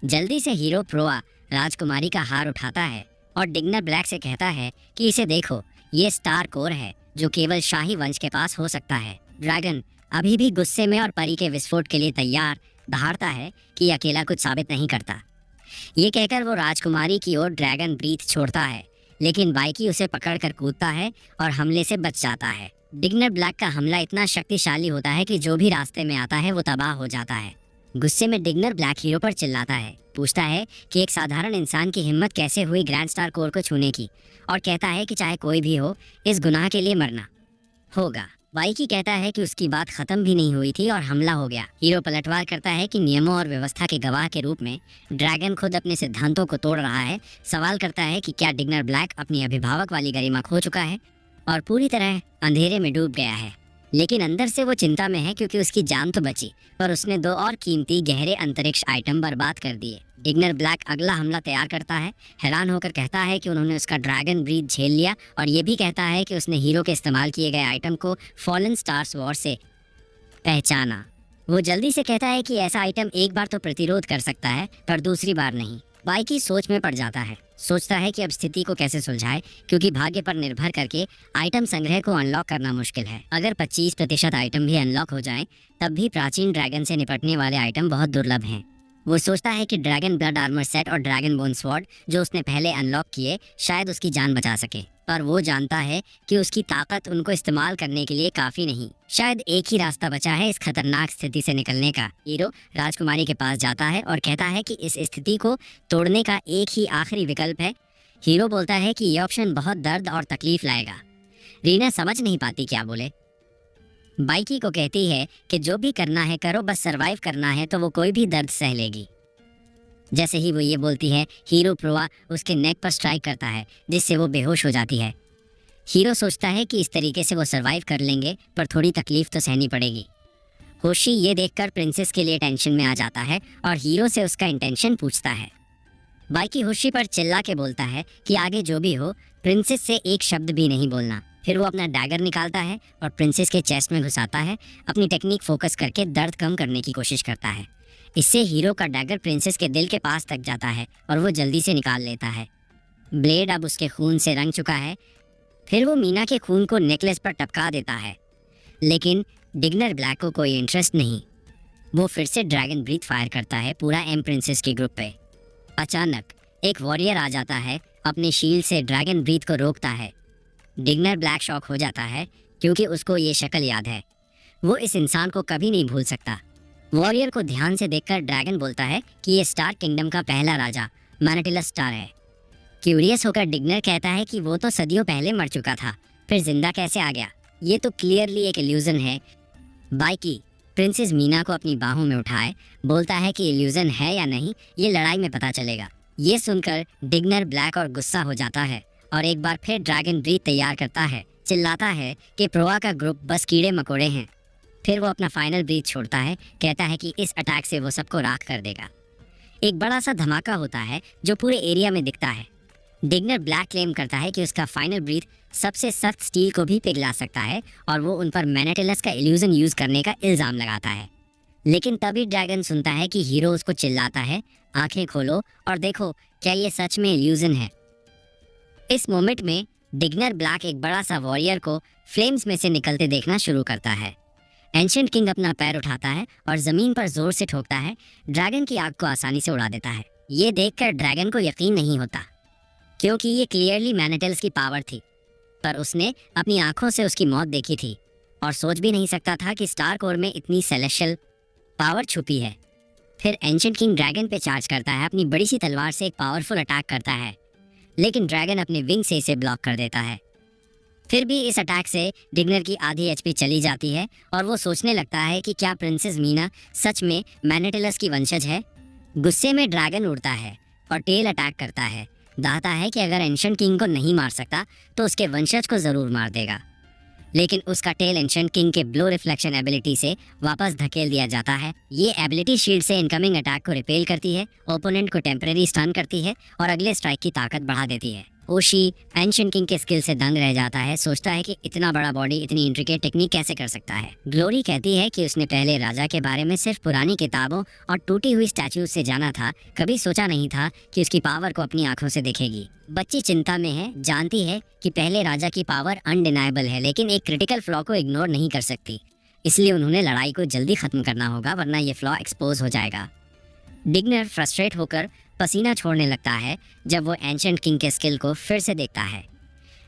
जल्दी से हीरो प्रोआ राजकुमारी का हार उठाता है और डिग्नर ब्लैक से कहता है कि इसे देखो, ये स्टार कोर है जो केवल शाही वंश के पास हो सकता है। ड्रैगन अभी भी गुस्से में और परी के विस्फोट के लिए तैयार दहाड़ता है कि अकेला कुछ साबित नहीं करता। ये कहकर वो राजकुमारी की ओर ड्रैगन ब्रीथ छोड़ता है, लेकिन बाइकी उसे पकड़कर कूदता है और हमले से बच जाता है। डिग्नर ब्लैक का हमला इतना शक्तिशाली होता है कि जो भी रास्ते में आता है वो तबाह हो जाता है। गुस्से में डिग्नर ब्लैक हीरो पर चिल्लाता है, पूछता है कि एक साधारण इंसान की हिम्मत कैसे हुई ग्रैंड स्टार कोर को छूने की, और कहता है कि चाहे कोई भी हो, इस गुनाह के लिए मरना होगा। बाइकी कहता है कि उसकी बात खत्म भी नहीं हुई थी और हमला हो गया। हीरो पलटवार करता है कि नियमों और व्यवस्था के गवाह के रूप में ड्रैगन खुद अपने सिद्धांतों को तोड़ रहा है। सवाल करता है कि क्या डिग्नर ब्लैक अपनी अभिभावक वाली गरिमा खो चुका है और पूरी तरह अंधेरे में डूब गया है। लेकिन अंदर से वो चिंता में है, क्योंकि उसकी जान तो बची, पर उसने 2 और कीमती गहरे अंतरिक्ष आइटम बर्बाद कर दिए। डिग्नर ब्लैक अगला हमला तैयार करता है। हैरान होकर कहता है कि उन्होंने उसका ड्रैगन ब्रीथ झेल लिया, और ये भी कहता है कि उसने हीरो के इस्तेमाल किए गए आइटम को फॉलन स्टार्स वॉर से पहचाना। वो जल्दी से कहता है कि ऐसा आइटम एक बार तो प्रतिरोध कर सकता है, पर दूसरी बार नहीं। बाइकी सोच में पड़ जाता है सोचता है कि अब स्थिति को कैसे सुलझाए, क्योंकि भाग्य पर निर्भर करके आइटम संग्रह को अनलॉक करना मुश्किल है। अगर 25% आइटम भी अनलॉक हो जाएं, तब भी प्राचीन ड्रैगन से निपटने वाले आइटम बहुत दुर्लभ हैं। वो सोचता है कि ड्रैगन ब्लड आर्मर सेट और ड्रैगन बोन स्वॉर्ड जो उसने पहले अनलॉक किए शायद उसकी जान बचा सके, पर वो जानता है कि उसकी ताकत उनको इस्तेमाल करने के लिए काफी नहीं। शायद एक ही रास्ता बचा है इस खतरनाक स्थिति से निकलने का। हीरो राजकुमारी के पास जाता है और कहता है कि इस स्थिति को तोड़ने का एक ही आखिरी विकल्प है। हीरो बोलता है कि यह ऑप्शन बहुत दर्द और तकलीफ लाएगा। रीना समझ नहीं पाती क्या बोले। बाइकी को कहती है कि जो भी करना है करो, बस सरवाइव करना है तो वो कोई भी दर्द सह लेगी। जैसे ही वो ये बोलती है, हीरो प्रोआ उसके नेक पर स्ट्राइक करता है, जिससे वो बेहोश हो जाती है। हीरो सोचता है कि इस तरीके से वो सरवाइव कर लेंगे, पर थोड़ी तकलीफ तो सहनी पड़ेगी। होशी ये देखकर प्रिंसेस के लिए टेंशन में आ जाता है और हीरो से उसका इंटेंशन पूछता है। बाइकी होशी पर चिल्ला के बोलता है कि आगे जो भी हो, प्रिंसेस से एक शब्द भी नहीं बोलना। फिर वो अपना डैगर निकालता है और प्रिंसेस के चेस्ट में घुसाता है। अपनी टेक्निक फोकस करके दर्द कम करने की कोशिश करता है। इससे हीरो का डैगर प्रिंसेस के दिल के पास तक जाता है और वो जल्दी से निकाल लेता है। ब्लेड अब उसके खून से रंग चुका है। फिर वो मीना के खून को नेकलेस पर टपका देता है, लेकिन डिग्नर ब्लैक को कोई इंटरेस्ट नहीं। वो फिर से ड्रैगन ब्रीथ फायर करता है पूरा एम प्रिंसेस के ग्रुप पे। अचानक एक वॉरियर आ जाता है, अपने शील्ड से ड्रैगन ब्रीथ को रोकता है। डिग्नर ब्लैक शॉक हो जाता है क्योंकि उसको ये शक्ल याद है। वो इस इंसान को कभी नहीं भूल सकता। वॉरियर को ध्यान से देखकर ड्रैगन बोलता है कि ये स्टार किंगडम का पहला राजा मैनेटिलस स्टार है। क्यूरियस होकर डिग्नर कहता है कि वो तो सदियों पहले मर चुका था, फिर जिंदा कैसे आ गया? ये तो क्लियरली एक इल्यूजन है। बाइकी प्रिंसेस मीना को अपनी बाहों में उठाए बोलता है कि इल्यूजन है या नहीं ये लड़ाई में पता चलेगा। ये सुनकर डिग्नर ब्लैक और गुस्सा हो जाता है और एक बार फिर ड्रैगन ब्रीथ तैयार करता है। चिल्लाता है कि प्रोआ का ग्रुप बस कीड़े मकोड़े हैं। फिर वो अपना फाइनल ब्रीथ छोड़ता है, कहता है कि इस अटैक से वो सबको राख कर देगा। एक बड़ा सा धमाका होता है जो पूरे एरिया में दिखता है। डिग्नर ब्लैक क्लेम करता है कि उसका फाइनल ब्रीथ सबसे सख्त स्टील को भी पिघला सकता है और वो उन पर मैनेटिलस का इल्यूजन यूज करने का इल्जाम लगाता है। लेकिन तभी ड्रैगन सुनता है कि हीरो उसको चिल्लाता है, आंखें खोलो और देखो क्या ये सच में इल्यूजन है। इस मोमेंट में डिग्नर ब्लैक एक बड़ा सा वॉरियर को फ्लेम्स में से निकलते देखना शुरू करता है। एंशिएंट किंग अपना पैर उठाता है और जमीन पर जोर से ठोकता है। ड्रैगन की आग को आसानी से उड़ा देता है। ये देखकर ड्रैगन को यकीन नहीं होता, क्योंकि ये क्लियरली मैनेटिल्स की पावर थी, पर उसने अपनी आंखों से उसकी मौत देखी थी और सोच भी नहीं सकता था कि स्टार कोर में इतनी सेलेशियल पावर छुपी है। फिर एंशिएंट किंग ड्रैगन पे चार्ज करता है। अपनी बड़ी सी तलवार से एक पावरफुल अटैक करता है, लेकिन ड्रैगन अपने विंग से इसे ब्लॉक कर देता है। फिर भी इस अटैक से डिग्नर की आधी एचपी चली जाती है और वो सोचने लगता है कि क्या प्रिंसेस मीना सच में मैनेटिलस की वंशज है। गुस्से में ड्रैगन उड़ता है और टेल अटैक करता है। दाता है कि अगर एंशिएंट किंग को नहीं मार सकता तो उसके वंशज को ज़रूर मार देगा, लेकिन उसका टेल एंशिएंट किंग के ब्लो रिफ्लेक्शन एबिलिटी से वापस धकेल दिया जाता है। ये एबिलिटी शील्ड से इनकमिंग अटैक को रिपेल करती है, ओपोनेंट को टेम्परेरी स्टन करती है और अगले स्ट्राइक की ताकत बढ़ा देती है। ओशी एंशिएंट किंग के स्किल से दंग रह जाता है। सोचता है कि इतना बड़ा बॉडी इतनी इंट्रिकेट टेक्निक कैसे कर सकता है। ग्लोरी कहती है कि उसने पहले राजा के बारे में सिर्फ पुरानी किताबों और टूटी हुई स्टैच्यूज से जाना था, कभी सोचा नहीं था कि उसकी पावर को अपनी आंखों से देखेगी। बच्ची चिंता में है, जानती है कि पहले राजा की पावर अनडिनाइबल है, लेकिन एक क्रिटिकल फ्लॉ को इग्नोर नहीं कर सकती। इसलिए उन्होंने लड़ाई को जल्दी खत्म करना होगा, वरना ये फ्लॉ एक्सपोज हो जाएगा। डिग्नर फ्रस्ट्रेट होकर पसीना छोड़ने लगता है जब वो एंशिएंट किंग के स्किल को फिर से देखता है,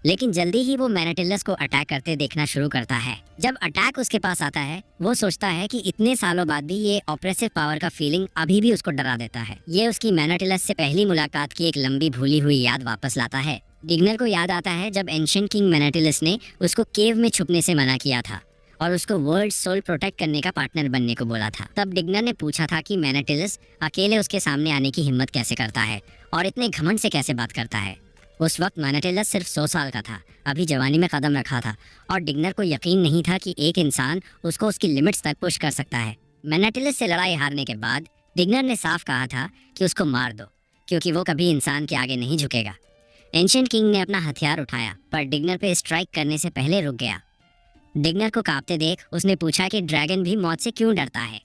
लेकिन जल्दी ही वो मैनेटिलस को अटैक करते देखना शुरू करता है। जब अटैक उसके पास आता है, वो सोचता है कि इतने सालों बाद भी ये ऑपरेसिव पावर का फीलिंग अभी भी उसको डरा देता है। ये उसकी मैनेटिलस से पहली मुलाकात की एक लंबी भूली हुई याद वापस लाता है। डिग्नर को याद आता है जब एंशिएंट किंग मैनेटिलस ने उसको केव में छुपने से मना किया था और उसको वर्ल्ड सोल प्रोटेक्ट करने का पार्टनर बनने को बोला था। तब डिग्नर ने पूछा था कि मैनेटिलस अकेले उसके सामने आने की हिम्मत कैसे करता है और इतने घमंड से कैसे बात करता है। उस वक्त मैनेटिलस सिर्फ 100 साल का था, अभी जवानी में कदम रखा था और डिग्नर को यकीन नहीं था कि एक इंसान उसको उसकी लिमिट्स तक पुश कर सकता है। मैनेटिलस से लड़ाई हारने के बाद डिग्नर ने साफ कहा था कि उसको मार दो, क्योंकि वो कभी इंसान के आगे नहीं झुकेगा। एंशिएंट किंग ने अपना हथियार उठाया, पर डिग्नर पे स्ट्राइक करने से पहले रुक गया। डिग्नर को कांपते देख उसने पूछा कि ड्रैगन भी मौत से क्यों डरता है।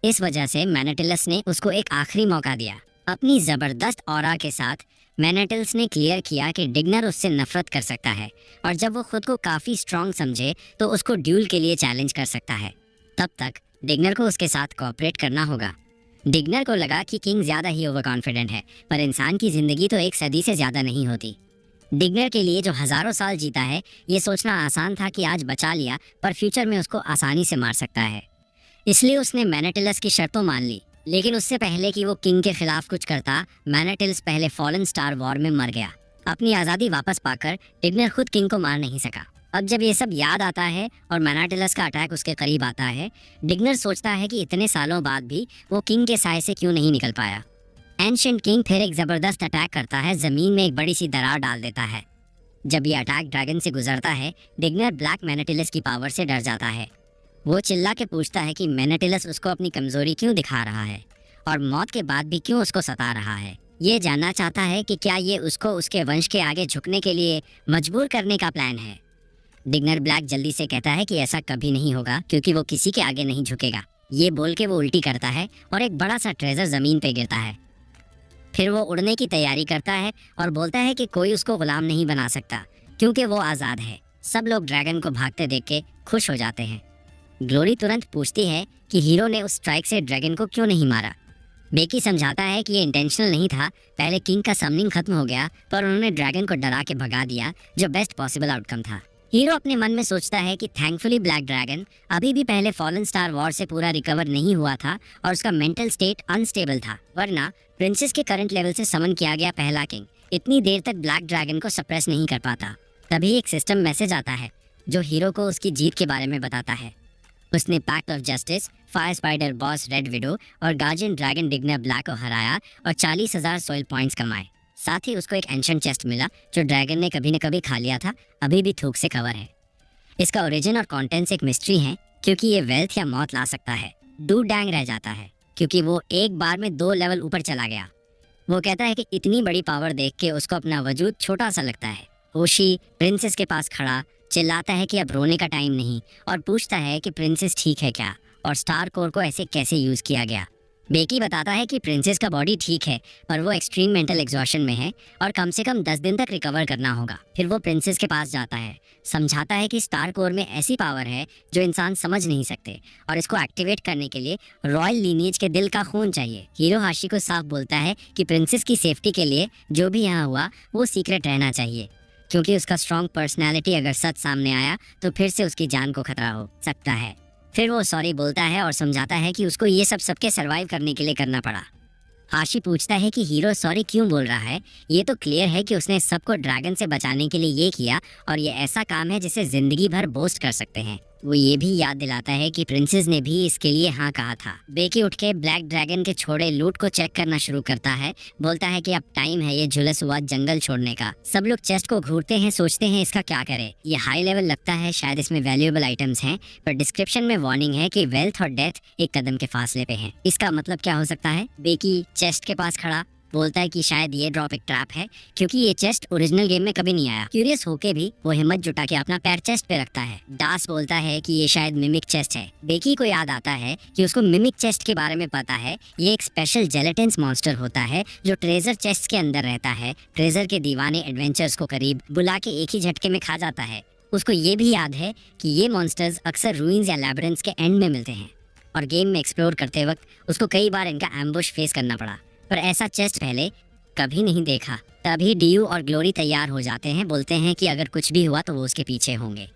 इस वजह से मैनेटिलस ने उसको एक आखिरी मौका दिया। अपनी जबरदस्त ऑरा के साथ मैनाटिल्स ने क्लियर किया कि डिग्नर उससे नफरत कर सकता है और जब वो खुद को काफ़ी स्ट्रांग समझे तो उसको ड्यूल के लिए चैलेंज कर सकता है। तब तक डिग्नर को उसके साथ कोऑपरेट करना होगा। डिग्नर को लगा कि किंग ज़्यादा ही ओवर कॉन्फिडेंट है, पर इंसान की ज़िंदगी तो एक सदी से ज़्यादा नहीं होती। डिग्नर के लिए जो हज़ारों साल जीता है, ये सोचना आसान था कि आज बचा लिया पर फ्यूचर में उसको आसानी से मार सकता है। इसलिए उसने मैनाटिलस की शर्तों मान ली, लेकिन उससे पहले कि वो किंग के खिलाफ कुछ करता, मैनाटिलस पहले फॉलन स्टार वॉर में मर गया। अपनी आज़ादी वापस पाकर डिग्नर खुद किंग को मार नहीं सका। अब जब ये सब याद आता है और मैनाटिलस का अटैक उसके करीब आता है, डिग्नर सोचता है कि इतने सालों बाद भी वो किंग के साए से क्यों नहीं निकल पाया। एंशिएंट किंग फिर एक ज़बरदस्त अटैक करता है, ज़मीन में एक बड़ी सी दरार डाल देता है। जब ये अटैक ड्रैगन से गुजरता है, डिग्नर ब्लैक मैनाटिलस की पावर से डर जाता है। वो चिल्ला के पूछता है कि मैनाटिलस उसको अपनी कमजोरी क्यों दिखा रहा है और मौत के बाद भी क्यों उसको सता रहा है। ये जानना चाहता है कि क्या ये उसको उसके वंश के आगे झुकने के लिए मजबूर करने का प्लान है। डिग्नर ब्लैक जल्दी से कहता है कि ऐसा कभी नहीं होगा, क्योंकि वो किसी के आगे नहीं झुकेगा। ये बोल के वो उल्टी करता है और एक बड़ा सा ट्रेजर ज़मीन पे गिरता है। फिर वो उड़ने की तैयारी करता है और बोलता है कि कोई उसको गुलाम नहीं बना सकता, क्योंकि वो आज़ाद है। सब लोग ड्रैगन को भागते देख के खुश हो जाते हैं। ग्लोरी तुरंत पूछती है कि हीरो ने उस स्ट्राइक से ड्रैगन को क्यों नहीं मारा। बेकी समझाता है कि ये इंटेंशनल नहीं था, पहले किंग का समनिंग खत्म हो गया पर उन्होंने ड्रैगन को डरा के भगा दिया, जो बेस्ट पॉसिबल आउटकम था। हीरो अपने मन में सोचता है कि थैंकफुली ब्लैक ड्रैगन अभी भी पहले फॉलन स्टार वॉर से पूरा रिकवर नहीं हुआ था और उसका मेंटल स्टेट अनस्टेबल था, वरना प्रिंसेस के करंट लेवल से समन किया गया पहला किंग इतनी देर तक ब्लैक ड्रैगन को सप्रेस नहीं कर पाता। तभी एक सिस्टम मैसेज आता है जो हीरो को उसकी जीत के बारे में बताता है। उसने pact of justice, fire spider boss red widow और गार्जियन ड्रैगन डिग्नर ब्लैक को हराया और 40,000 सोइल पॉइंट्स कमाए। साथ ही उसको एक एंशिएंट चेस्ट मिला जो ड्रैगन ने कभी न कभी खा लिया था, अभी भी थूक से कवर है। इसका ओरिजिन और कॉन्टेंट्स एक मिस्ट्री है, क्योंकि ये वेल्थ या मौत ला सकता है। डू डैंग रह जाता है क्योंकि वो एक बार में 2 लेवल ऊपर चला गया। वो कहता है कि इतनी बड़ी पावर देख के उसको अपना वजूद छोटा सा लगता है। ओशी प्रिंसेस के पास खड़ा चिल्लाता है कि अब रोने का टाइम नहीं और पूछता है कि प्रिंसेस ठीक है क्या और स्टार कोर को ऐसे कैसे यूज़ किया गया। बेकी बताता है कि प्रिंसेस का बॉडी ठीक है पर वो एक्सट्रीम मेंटल एग्जॉशन में है और कम से कम 10 दिन तक रिकवर करना होगा। फिर वो प्रिंसेस के पास जाता है, समझाता है कि स्टार कोर में ऐसी पावर है जो इंसान समझ नहीं सकते और इसको एक्टिवेट करने के लिए रॉयल लीनिएज के दिल का खून चाहिए। हीरो हाशी को साफ बोलता है कि प्रिंसेस की सेफ्टी के लिए जो भी यहाँ हुआ वो सीक्रेट रहना चाहिए, क्योंकि उसका स्ट्रॉन्ग पर्सनैलिटी अगर सच सामने आया तो फिर से उसकी जान को खतरा हो सकता है। फिर वो सॉरी बोलता है और समझाता है कि उसको ये सब सबके सरवाइव करने के लिए करना पड़ा। हाशी पूछता है कि हीरो सॉरी क्यों बोल रहा है। ये तो क्लियर है कि उसने सबको ड्रैगन से बचाने के लिए ये किया और ये ऐसा काम है जिसे जिंदगी भर बोस्ट कर सकते हैं। वो ये भी याद दिलाता है कि प्रिंसेस ने भी इसके लिए हाँ कहा था। बेकी उठ के ब्लैक ड्रैगन के छोड़े लूट को चेक करना शुरू करता है। बोलता है कि अब टाइम है ये झुलस हुआ जंगल छोड़ने का। सब लोग चेस्ट को घूरते हैं, सोचते हैं इसका क्या करे। ये हाई लेवल लगता है, शायद इसमें वैल्यूएबल आइटम्स हैं, पर डिस्क्रिप्शन में वार्निंग है कि वेल्थ और डेथ एक कदम के फासले पे हैं। इसका मतलब क्या हो सकता है? बेकी चेस्ट के पास खड़ा बोलता है कि शायद ये ड्रॉप एक ट्रैप है, क्योंकि ये चेस्ट ओरिजिनल गेम में कभी नहीं आया। क्यूरियस होके भी वो हिम्मत जुटा के अपना पैर चेस्ट पे रखता है। डास बोलता है कि ये शायद मिमिक चेस्ट है। बेकी को याद आता है कि उसको मिमिक चेस्ट के बारे में पता है। ये एक स्पेशल जेलेटिन्स मॉन्स्टर होता है जो ट्रेजर चेस्ट के अंदर रहता है। ट्रेजर के दीवाने एडवेंचर्स को करीब बुला के एक ही झटके में खा जाता है। उसको ये भी याद है कि ये मॉन्स्टर्स अक्सर रूइंस या लैबिरिंथ्स के एंड में मिलते हैं और गेम में एक्सप्लोर करते वक्त उसको कई बार इनका एम्बुश फेस करना पड़ा, पर ऐसा चेस्ट पहले कभी नहीं देखा। तभी डीयू और ग्लोरी तैयार हो जाते हैं, बोलते हैं कि अगर कुछ भी हुआ तो वो उसके पीछे होंगे।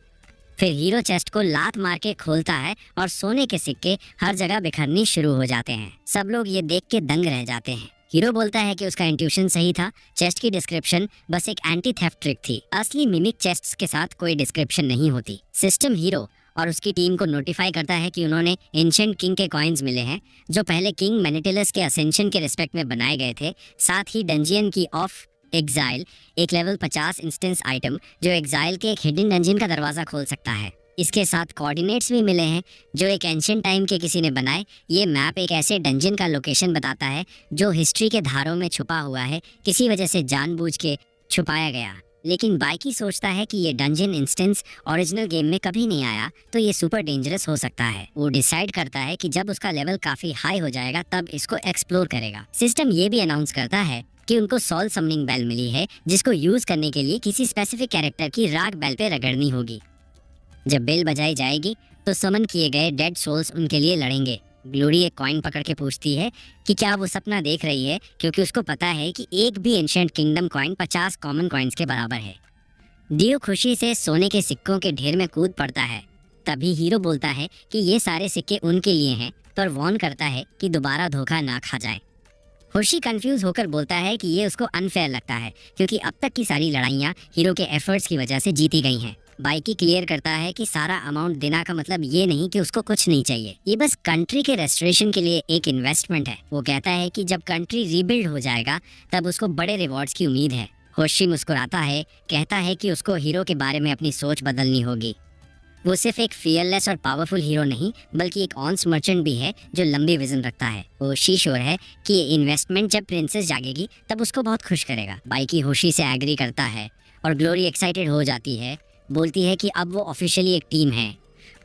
फिर हीरो चेस्ट को लात मार के खोलता है और सोने के सिक्के हर जगह बिखरनी शुरू हो जाते हैं। सब लोग ये देख के दंग रह जाते हैं। हीरो बोलता है कि उसका इंट्यूशन सही था, चेस्ट की डिस्क्रिप्शन बस एक एंटी थेफ्ट ट्रिक थी। असली मिमिक चेस्ट्स के साथ कोई डिस्क्रिप्शन नहीं होती। सिस्टम हीरो और उसकी टीम को नोटिफाई करता है कि उन्होंने एंशिएंट किंग के कॉइन्स मिले हैं जो पहले किंग मैनाटिलस के असेंशन के रिस्पेक्ट में बनाए गए थे। साथ ही डंजियन की ऑफ एग्जाइल, एक लेवल 50 इंस्टेंस आइटम जो एग्जाइल के एक हिडन डंजियन का दरवाजा खोल सकता है। इसके साथ कोऑर्डिनेट्स भी मिले हैं जो एक एंशिएंट टाइम के किसी ने बनाए। ये मैप एक ऐसे डंजियन का लोकेशन बताता है जो हिस्ट्री के धारों में छुपा हुआ है, किसी वजह से जानबूझ के छुपाया गया। लेकिन बाइकी सोचता है कि ये डंजन इंस्टेंस ओरिजिनल गेम में कभी नहीं आया, तो ये सुपर डेंजरस हो सकता है। वो डिसाइड करता है कि जब उसका लेवल काफी हाई हो जाएगा तब इसको एक्सप्लोर करेगा। सिस्टम ये भी अनाउंस करता है कि उनको सोल समनिंग बेल मिली है, जिसको यूज करने के लिए किसी स्पेसिफिक कैरेक्टर की राग बेल पे रगड़नी होगी। जब बेल बजाई जाएगी तो समन किए गए डेड सोल्स उनके लिए लड़ेंगे। ग्लोरी एक कॉइन पकड़ के पूछती है कि क्या वो सपना देख रही है, क्योंकि उसको पता है कि एक भी ancient kingdom coin 50 common coins के बराबर है। डियो खुशी से सोने के सिक्कों के ढेर में कूद पड़ता है। तभी हीरो बोलता है कि ये सारे सिक्के उनके लिए हैं, पर वार्न करता है कि दोबारा धोखा ना खा जाए। होशी कंफ्यूज होकर बोलता है कि ये उसको अनफेयर लगता है, क्योंकि अब तक की सारी लड़ाइयाँ हीरो के एफर्ट्स की वजह से जीती गई हैं। बाइकी क्लियर करता है कि सारा अमाउंट देना का मतलब ये नहीं कि उसको कुछ नहीं चाहिए, ये बस कंट्री के रेस्टोरेशन के लिए एक इन्वेस्टमेंट है। वो कहता है कि जब कंट्री रीबिल्ड हो जाएगा तब उसको बड़े रिवॉर्ड्स की उम्मीद है। होशी मुस्कुराता है, कहता है कि उसको हीरो के बारे में अपनी सोच बदलनी होगी। वो सिर्फ एक फियरलेस और पावरफुल हीरो नहीं, बल्कि एक ऑन्स मर्चेंट भी है जो लंबी विजन रखता है। वो श्योर है कि ये इन्वेस्टमेंट जब प्रिंसेस जागेगी तब उसको बहुत खुश करेगा। बाइकी होशी से एग्री करता है और ग्लोरी एक्साइटेड हो जाती है, बोलती है कि अब वो ऑफिशियली एक टीम है।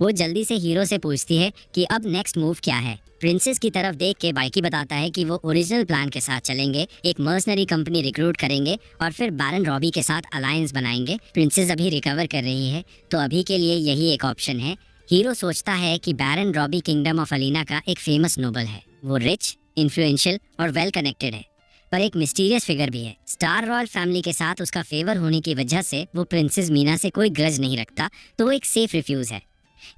वो जल्दी से हीरो से पूछती है कि अब नेक्स्ट मूव क्या है। प्रिंसेस की तरफ देख के बाइकी बताता है कि वो ओरिजिनल प्लान के साथ चलेंगे, एक मर्सनरी कंपनी रिक्रूट करेंगे और फिर बैरन रॉबी के साथ अलायंस बनाएंगे। प्रिंसेस अभी रिकवर कर रही है, तो अभी के लिए यही एक ऑप्शन है। हीरो सोचता है कि बैरन रॉबी किंगडम ऑफ अलीना का एक फेमस नोबल है। वो रिच, इन्फ्लुएंशियल और वेल कनेक्टेड है, पर एक मिस्टीरियस फिगर भी है। स्टार रॉयल फैमिली के साथ उसका फेवर होने की वजह से वो प्रिंसेस मीना से कोई ग्रज नहीं रखता, तो वो एक सेफ रिफ्यूज है।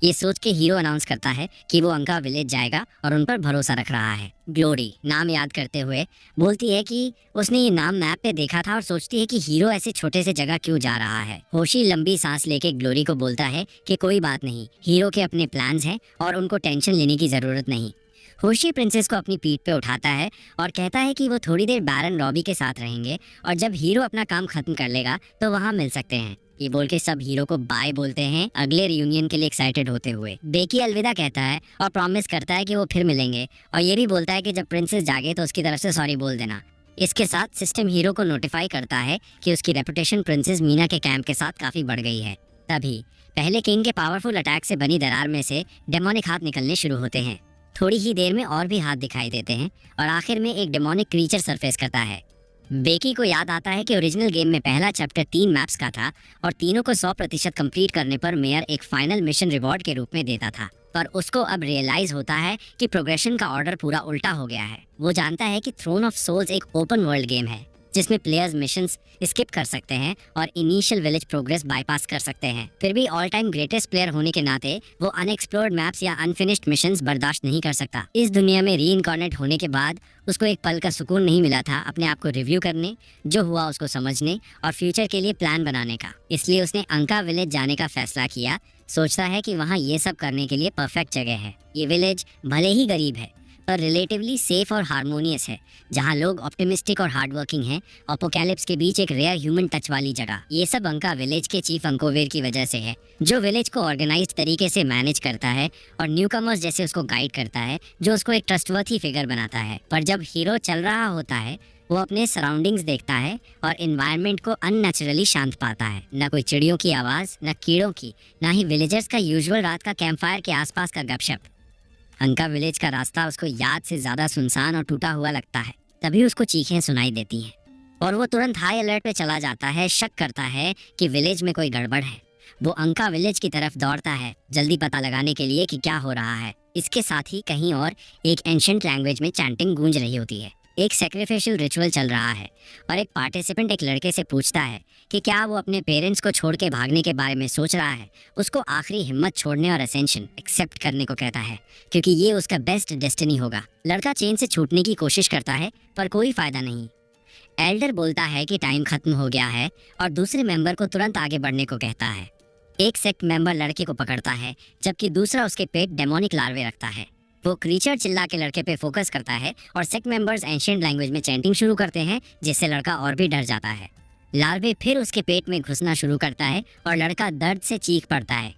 ये सोच के हीरो अनाउंस करता है कि वो अंका विलेज जाएगा और उन पर भरोसा रख रहा है। ग्लोरी नाम याद करते हुए बोलती है कि उसने ये नाम मैप पे देखा था और सोचती है कि हीरो ऐसे छोटे से जगह क्यों जा रहा है। होशी लंबी सांस लेके ग्लोरी को बोलता है कि कोई बात नहीं, हीरो के अपने प्लान्स हैं और उनको टेंशन लेने की जरूरत नहीं। होशी प्रिंसेस को अपनी पीठ पे उठाता है और कहता है कि वो थोड़ी देर बैरन रॉबी के साथ रहेंगे और जब हीरो अपना काम खत्म कर लेगा तो वहाँ मिल सकते हैं। ये बोल के सब हीरो को बाय बोलते हैं, अगले रियूनियन के लिए एक्साइटेड होते हुए। बेकी अलविदा कहता है और प्रॉमिस करता है कि वो फिर मिलेंगे, और ये भी बोलता है कि जब प्रिंसेस जागे तो उसकी तरफ से सॉरी बोल देना। इसके साथ सिस्टम हीरो को नोटिफाई करता है कि उसकी रेपुटेशन प्रिंसेस मीना के कैंप के साथ काफी बढ़ गई है। तभी पहले किंग के पावरफुल अटैक से बनी दरार में से डेमोनिक हाथ निकलने शुरू होते हैं। थोड़ी ही देर में और भी हाथ दिखाई देते हैं और आखिर में एक डेमोनिक क्रीचर सरफेस करता है। बेकी को याद आता है कि ओरिजिनल गेम में पहला चैप्टर 3 मैप्स का था और तीनों को 100% कंप्लीट करने पर मेयर एक फाइनल मिशन रिवॉर्ड के रूप में देता था, पर उसको अब रियलाइज होता है कि प्रोग्रेशन का ऑर्डर पूरा उल्टा हो गया है। वो जानता है कि थ्रोन ऑफ सोल्स एक ओपन वर्ल्ड गेम है जिसमें प्लेयर्स मिशंस स्किप कर सकते हैं और इनिशियल विलेज प्रोग्रेस बाईपास कर सकते हैं। फिर भी ऑल टाइम ग्रेटेस्ट प्लेयर होने के नाते वो अनएक्सप्लोर्ड मैप्स या अनफिनिश्ड मिशंस बर्दाश्त नहीं कर सकता। इस दुनिया में रीइनकार्नेट होने के बाद उसको एक पल का सुकून नहीं मिला था अपने आप को रिव्यू करने, जो हुआ उसको समझने और फ्यूचर के लिए प्लान बनाने का। इसलिए उसने अंका विलेज जाने का फैसला किया। सोचता है कि वहाँ ये सब करने के लिए परफेक्ट जगह है। ये विलेज भले ही गरीब है पर रिलेटिवली सेफ और हार्मोनियस है, जहाँ लोग ऑप्टिमिस्टिक और हार्डवर्किंग हैं। अपोकैलिप्स के बीच एक रेयर ह्यूमन टच वाली जगह। ये सब अंका विलेज के चीफ अंकोवेर की वजह से है, जो विलेज को ऑर्गेनाइज्ड तरीके से मैनेज करता है और न्यूकमर्स जैसे उसको गाइड करता है, जो उसको एक ट्रस्टवर्थी फिगर बनाता है। पर जब हीरो चल रहा होता है वो अपने सराउंडिंग्स देखता है और एनवायरनमेंट को अननेचुरली शांत पाता है। न कोई चिड़ियों की आवाज़, न कीड़ों की, न ही विलेजर्स का यूजुअल रात का कैंपफायर के आसपास का गपशप। अंका विलेज का रास्ता उसको याद से ज्यादा सुनसान और टूटा हुआ लगता है। तभी उसको चीखें सुनाई देती हैं और वो तुरंत हाई अलर्ट पे चला जाता है। शक करता है कि विलेज में कोई गड़बड़ है। वो अंका विलेज की तरफ दौड़ता है, जल्दी पता लगाने के लिए कि क्या हो रहा है। इसके साथ ही कहीं और एक एंशिएंट लैंग्वेज में चैंटिंग गूंज रही होती है। एक सैक्रिफिशियल रिचुअल चल रहा है और एक पार्टिसिपेंट एक लड़के से पूछता है कि क्या वो अपने पेरेंट्स को छोड़ के भागने के बारे में सोच रहा है। उसको आखिरी हिम्मत छोड़ने और असेंशन एक्सेप्ट करने को कहता है, क्योंकि ये उसका बेस्ट डेस्टिनी होगा। लड़का चेन से छूटने की कोशिश करता है पर कोई फायदा नहीं। एल्डर बोलता है कि टाइम खत्म हो गया है और दूसरे मेंबर को तुरंत आगे बढ़ने को कहता है। एक सेक्ट मेंबर लड़के को पकड़ता है जबकि दूसरा उसके पेट डेमोनिक लार्वे रखता है। वो क्रीचर चिल्ला के लड़के पे फोकस करता है और सेक्ट मेंबर्स एंशिएंट लैंग्वेज में चैंटिंग शुरू करते हैं, जिससे लड़का और भी डर जाता है। लार्वे फिर उसके पेट में घुसना शुरू करता है और लड़का दर्द से चीख पड़ता है।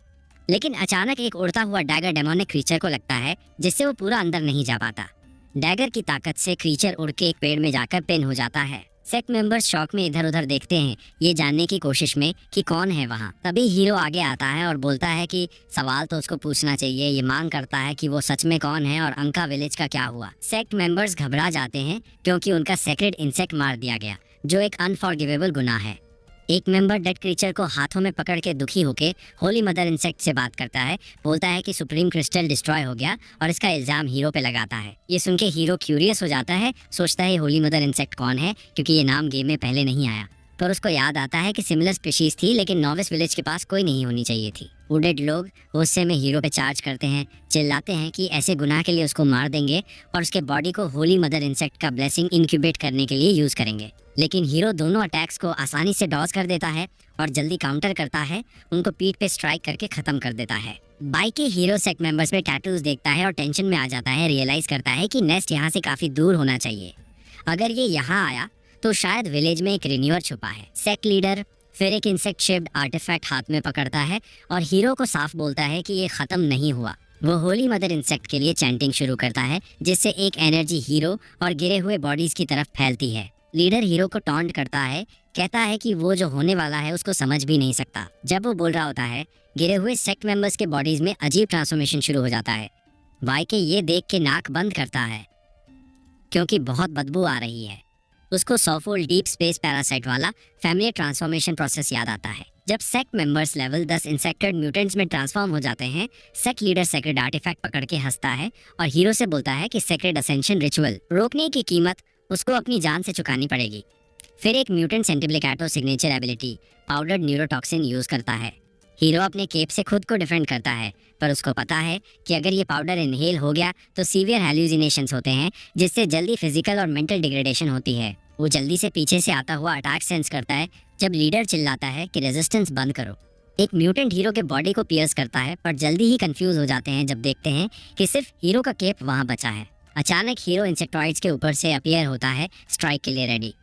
लेकिन अचानक एक उड़ता हुआ डैगर डेमोनिक क्रीचर को लगता है, जिससे वो पूरा अंदर नहीं जा पाता। डैगर की ताकत से क्रीचर उड़ के एक पेड़ में जाकर पिन हो जाता है। सेक्ट मेंबर्स शॉक में इधर उधर देखते हैं, ये जानने की कोशिश में कि कौन है वहाँ। तभी हीरो आगे आता है और बोलता है कि सवाल तो उसको पूछना चाहिए। ये मांग करता है कि वो सच में कौन है और अंका विलेज का क्या हुआ। सेक्ट मेंबर्स घबरा जाते हैं क्योंकि उनका सेक्रेड इंसेक्ट मार दिया गया, जो एक अनफॉरगिवेबल गुनाह है। एक मेंबर डेड क्रीचर को हाथों में पकड़ के दुखी होके होली मदर इंसेक्ट से बात करता है, बोलता है कि सुप्रीम क्रिस्टल डिस्ट्रॉय हो गया और इसका इल्जाम हीरो पे लगाता है। ये सुन के हीरो क्यूरियस हो जाता है, सोचता है होली मदर इंसेक्ट कौन है, क्योंकि ये नाम गेम में पहले नहीं आया। पर उसको याद आता है कि सिमिलर स्पीशीज थी, लेकिन नॉविस विलेज के पास कोई नहीं होनी चाहिए थी। वुडेड लोग गुस्से में हीरो पे चार्ज करते हैं, चिल्लाते हैं कि ऐसे गुनाह के लिए उसको मार देंगे और उसके बॉडी को होली मदर इंसेक्ट का ब्लेसिंग इंक्यूबेट करने के लिए यूज करेंगे। लेकिन हीरो दोनों अटैक्स को आसानी से डॉज कर देता है और जल्दी काउंटर करता है, उनको पीठ पे स्ट्राइक करके खत्म कर देता है। बाइकी हीरो सेक्ट मेंबर्स पे टैटूज देखता है और टेंशन में आ जाता है। रियलाइज करता है कि नेस्ट यहाँ से काफी दूर होना चाहिए। अगर ये यहाँ आया तो शायद विलेज में एक रिन्यूअर छुपा है। सेक्ट लीडर फिर एक इंसेक्ट शेप्ड आर्टिफैक्ट हाथ में पकड़ता है और हीरो को साफ बोलता है कि ये खत्म नहीं हुआ। वो होली मदर इंसेक्ट के लिए चैंटिंग शुरू करता है, जिससे एक एनर्जी हीरो और गिरे हुए बॉडीज की तरफ फैलती है। लीडर हीरो को टॉन्ट करता है, कहता है कि वो जो होने वाला है उसको समझ भी नहीं सकता। जब वो बोल रहा होता है, गिरे हुए सेक्ट मेंबर्स के बॉडीज में अजीब ट्रांसफॉर्मेशन शुरू हो जाता है। वाईके ये देख के नाक बंद करता है क्योंकि बहुत बदबू आ रही है। उसको सॉफोल डीप स्पेस पैरासाइट वाला फैमिली ट्रांसफॉर्मेशन प्रोसेस याद आता है। जब सेक्ट मेंबर्स लेवल 10 इंसेक्टेड म्यूटेंट्स में ट्रांसफॉर्म हो जाते हैं, सेक्ट लीडर सेक्रेड आर्टिफैक्ट पकड़ के हंसता है और हीरो से बोलता है कि सेक्रेड असेंशन रिचुअल रोकने की कीमत उसको अपनी जान से चुकानी पड़ेगी। फिर एक म्यूटेंट सेंटिप्लिकेटो signature ability powdered neurotoxin use करता है। हीरो अपने केप से खुद को डिफेंड करता है, पर उसको पता है कि अगर ये पाउडर इनहेल हो गया तो सीवियर हेल्यूसिनेशंस होते हैं, जिससे जल्दी फिजिकल और मेंटल डिग्रेडेशन होती है। वो जल्दी से पीछे से आता हुआ अटैक सेंस करता है जब लीडर चिल्लाता है कि रेजिस्टेंस बंद करो। एक म्यूटेंट हीरो के बॉडी को पियर्स करता है, पर जल्दी ही कंफ्यूज हो जाते हैं जब देखते हैं कि सिर्फ हीरो का केप वहाँ बचा है। अचानक हीरो इंसेक्टॉइड्स के ऊपर से अपीयर होता है, स्ट्राइक के लिए रेडी।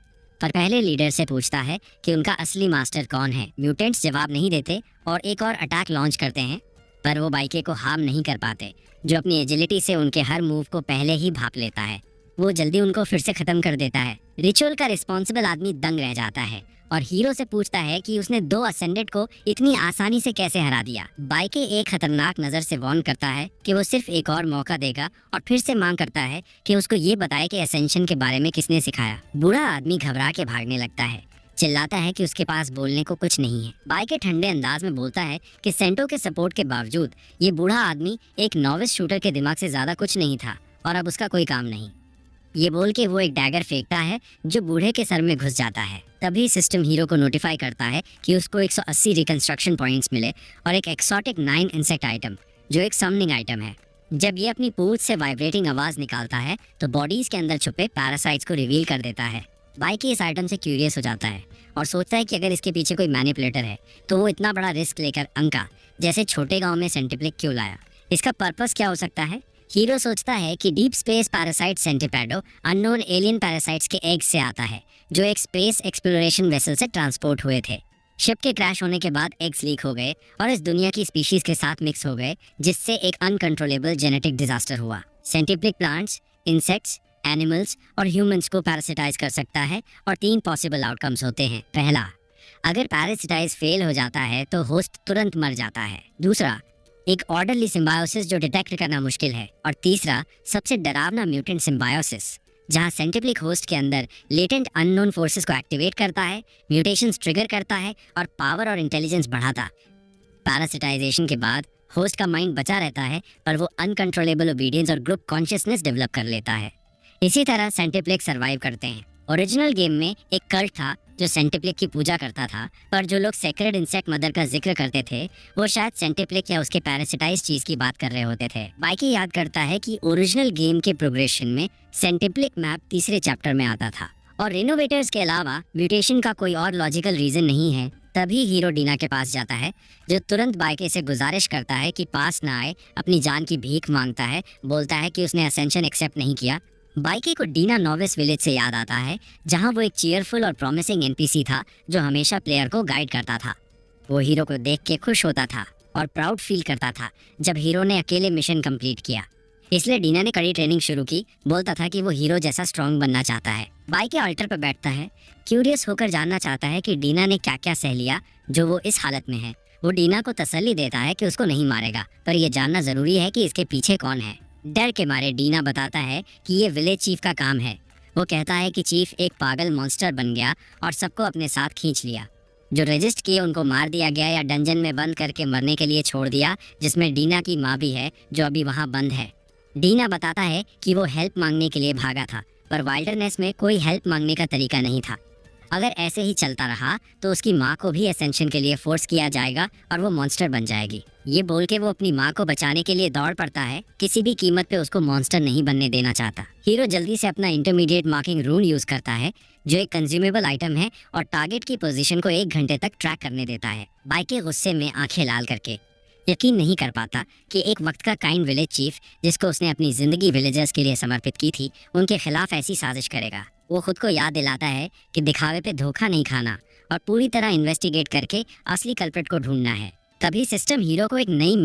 पर पहले लीडर से पूछता है कि उनका असली मास्टर कौन है। म्यूटेंट्स जवाब नहीं देते और एक और अटैक लॉन्च करते हैं, पर वो बाइके को हार्म नहीं कर पाते, जो अपनी एजिलिटी से उनके हर मूव को पहले ही भाप लेता है। वो जल्दी उनको फिर से खत्म कर देता है। रिचुअल का रिस्पॉन्सिबल आदमी दंग रह जाता है और हीरो से पूछता है कि उसने 2 असेंडेड को इतनी आसानी से कैसे हरा दिया। बाइके एक खतरनाक नजर से वार्न करता है कि वो सिर्फ एक और मौका देगा और फिर से मांग करता है कि उसको ये बताए कि असेंशन के बारे में किसने सिखाया। बूढ़ा आदमी घबरा के भागने लगता है, चिल्लाता है कि उसके पास बोलने को कुछ नहीं है। बाइके ठंडे अंदाज में बोलता है कि सेंटो के सपोर्ट के बावजूद ये बूढ़ा आदमी एक नॉविस शूटर के दिमाग से ज्यादा कुछ नहीं था और अब उसका कोई काम नहीं। ये बोल के वो एक डैगर फेंकता है जो बूढ़े के सर में घुस जाता है। तभी सिस्टम हीरो को नोटिफाई करता है कि उसको 180 रिकंस्ट्रक्शन पॉइंट्स मिले और एक एक्सोटिक 9 इंसेक्ट आइटम, जो एक समनिंग आइटम है। जब ये अपनी पूंछ से वाइब्रेटिंग आवाज निकालता है तो बॉडीज के अंदर छुपे पैरासाइट्स को रिवील कर देता है। बाइकी इस आइटम से क्यूरियस हो जाता है और सोचता है कि अगर इसके पीछे कोई मैनिपुलेटर है तो वो इतना बड़ा रिस्क लेकर अंका जैसे छोटे गाँव में सेंटिप्लिक क्यों लाया। इसका पर्पस क्या हो सकता है। हीरो सोचता है कि डीप स्पेस पैरासाइट सेंटिपेडो अननोन एलियन पैरासाइट्स के एग से आता है, जो एक स्पेस एक्सप्लोरेशन वेसल से ट्रांसपोर्ट हुए थे। शिप के क्रैश होने के बाद एग्स लीक हो गए और इस दुनिया की स्पीशीज के साथ मिक्स हो गए, जिससे एक अनकंट्रोलेबल जेनेटिक डिजास्टर हुआ। सेंटिप्लिक प्लांट्स, इंसेक्ट्स, एनिमल्स और ह्यूमंस को पैरासिटाइज कर सकता है और 3 पॉसिबल आउटकम्स होते हैं। पहला, अगर पैरासिटाइज फेल हो जाता है तो होस्ट तुरंत मर जाता है। दूसरा, एक ऑर्डरली सिम्बायोसिस जो डिटेक्ट करना मुश्किल है। और तीसरा, सबसे डरावना म्यूटेंट सिम्बायोसिस, जहां सेंटिप्लिक होस्ट के अंदर लेटेंट अननोन फोर्सेस को एक्टिवेट करता है, म्यूटेशंस ट्रिगर करता है और पावर और इंटेलिजेंस बढ़ाता। पैरासिटाइजेशन के बाद होस्ट का माइंड बचा रहता है, पर वो अनकंट्रोलेबल ओबीडियंस और ग्रुप कॉन्शियसनेस डेवलप कर लेता है। इसी तरह सेंटिप्लिक सर्वाइव करते हैं। ओरिजिनल गेम में एक कल्ट था जो सेंटिप्लिक की पूजा करता था, पर जो लोग सेक्रेड इंसेक्ट मदर का जिक्र करते थे वो शायद सेंटिप्लिक या उसके पैरासिटाइज चीज की बात कर रहे होते थे। बाइकी याद करता है कि ओरिजिनल गेम के प्रोग्रेशन में सेंटिप्लिक मैप तीसरे चैप्टर में आता था और रिनोवेटर्स के अलावा म्यूटेशन का कोई और लॉजिकल रीजन नहीं है। तभी हीरो डीना के पास जाता है, जो तुरंत बाइके से गुजारिश करता है कि पास ना आए, अपनी जान की भीख मांगता है, बोलता है कि उसने असेंशन एक्सेप्ट नहीं किया। बाइकी को डीना नॉविस विलेज से याद आता है, जहां वो एक चीयरफुल और प्रॉमिसिंग एनपीसी था जो हमेशा प्लेयर को गाइड करता था। वो हीरो को देख के खुश होता था और प्राउड फील करता था जब हीरो ने अकेले मिशन कंप्लीट किया। इसलिए डीना ने कड़ी ट्रेनिंग शुरू की। बोलता था कि वो हीरो जैसा स्ट्रांग बनना चाहता है। बाइक के अल्टर पर बैठता है, क्यूरियस होकर जानना चाहता है कि डीना ने क्या क्या सह लिया जो वो इस हालत में है। वो डीना को तसल्ली देता है कि उसको नहीं मारेगा, पर यह जानना जरूरी है कि इसके पीछे कौन है। डर के मारे डीना बताता है कि ये विलेज चीफ का काम है। वो कहता है कि चीफ एक पागल मॉन्स्टर बन गया और सबको अपने साथ खींच लिया। जो रजिस्ट किए उनको मार दिया गया या डंजन में बंद करके मरने के लिए छोड़ दिया, जिसमें डीना की माँ भी है जो अभी वहाँ बंद है। डीना बताता है कि वो हेल्प मांगने के लिए भागा था, पर वाइल्डरनेस में कोई हेल्प मांगने का तरीका नहीं था। अगर ऐसे ही चलता रहा तो उसकी माँ को भी असेंशन के लिए फोर्स किया जाएगा और वो मॉन्स्टर बन जाएगी। ये बोल के वो अपनी माँ को बचाने के लिए दौड़ पड़ता है। किसी भी कीमत पे उसको मॉन्स्टर नहीं बनने देना चाहता। हीरो जल्दी से अपना इंटरमीडिएट मार्किंग रून यूज करता है, जो एक कंज्यूमेबल आइटम है और टारगेट की पोजीशन को 1 घंटे तक ट्रैक करने देता है। बाइक के गुस्से में आंखें लाल करके यकीन नहीं कर पाता कि एक वक्त का काइंड विलेज चीफ, जिसको उसने अपनी जिंदगी विलेजर्स के लिए समर्पित की थी, उनके खिलाफ ऐसी साजिश करेगा। वो खुद को याद दिलाता है कि दिखावे पे धोखा नहीं खाना और पूरी तरह इन्वेस्टिगेट करके असली कल्प्रिट को ढूंढना है। तभी सिस्टम हीरो को एक नई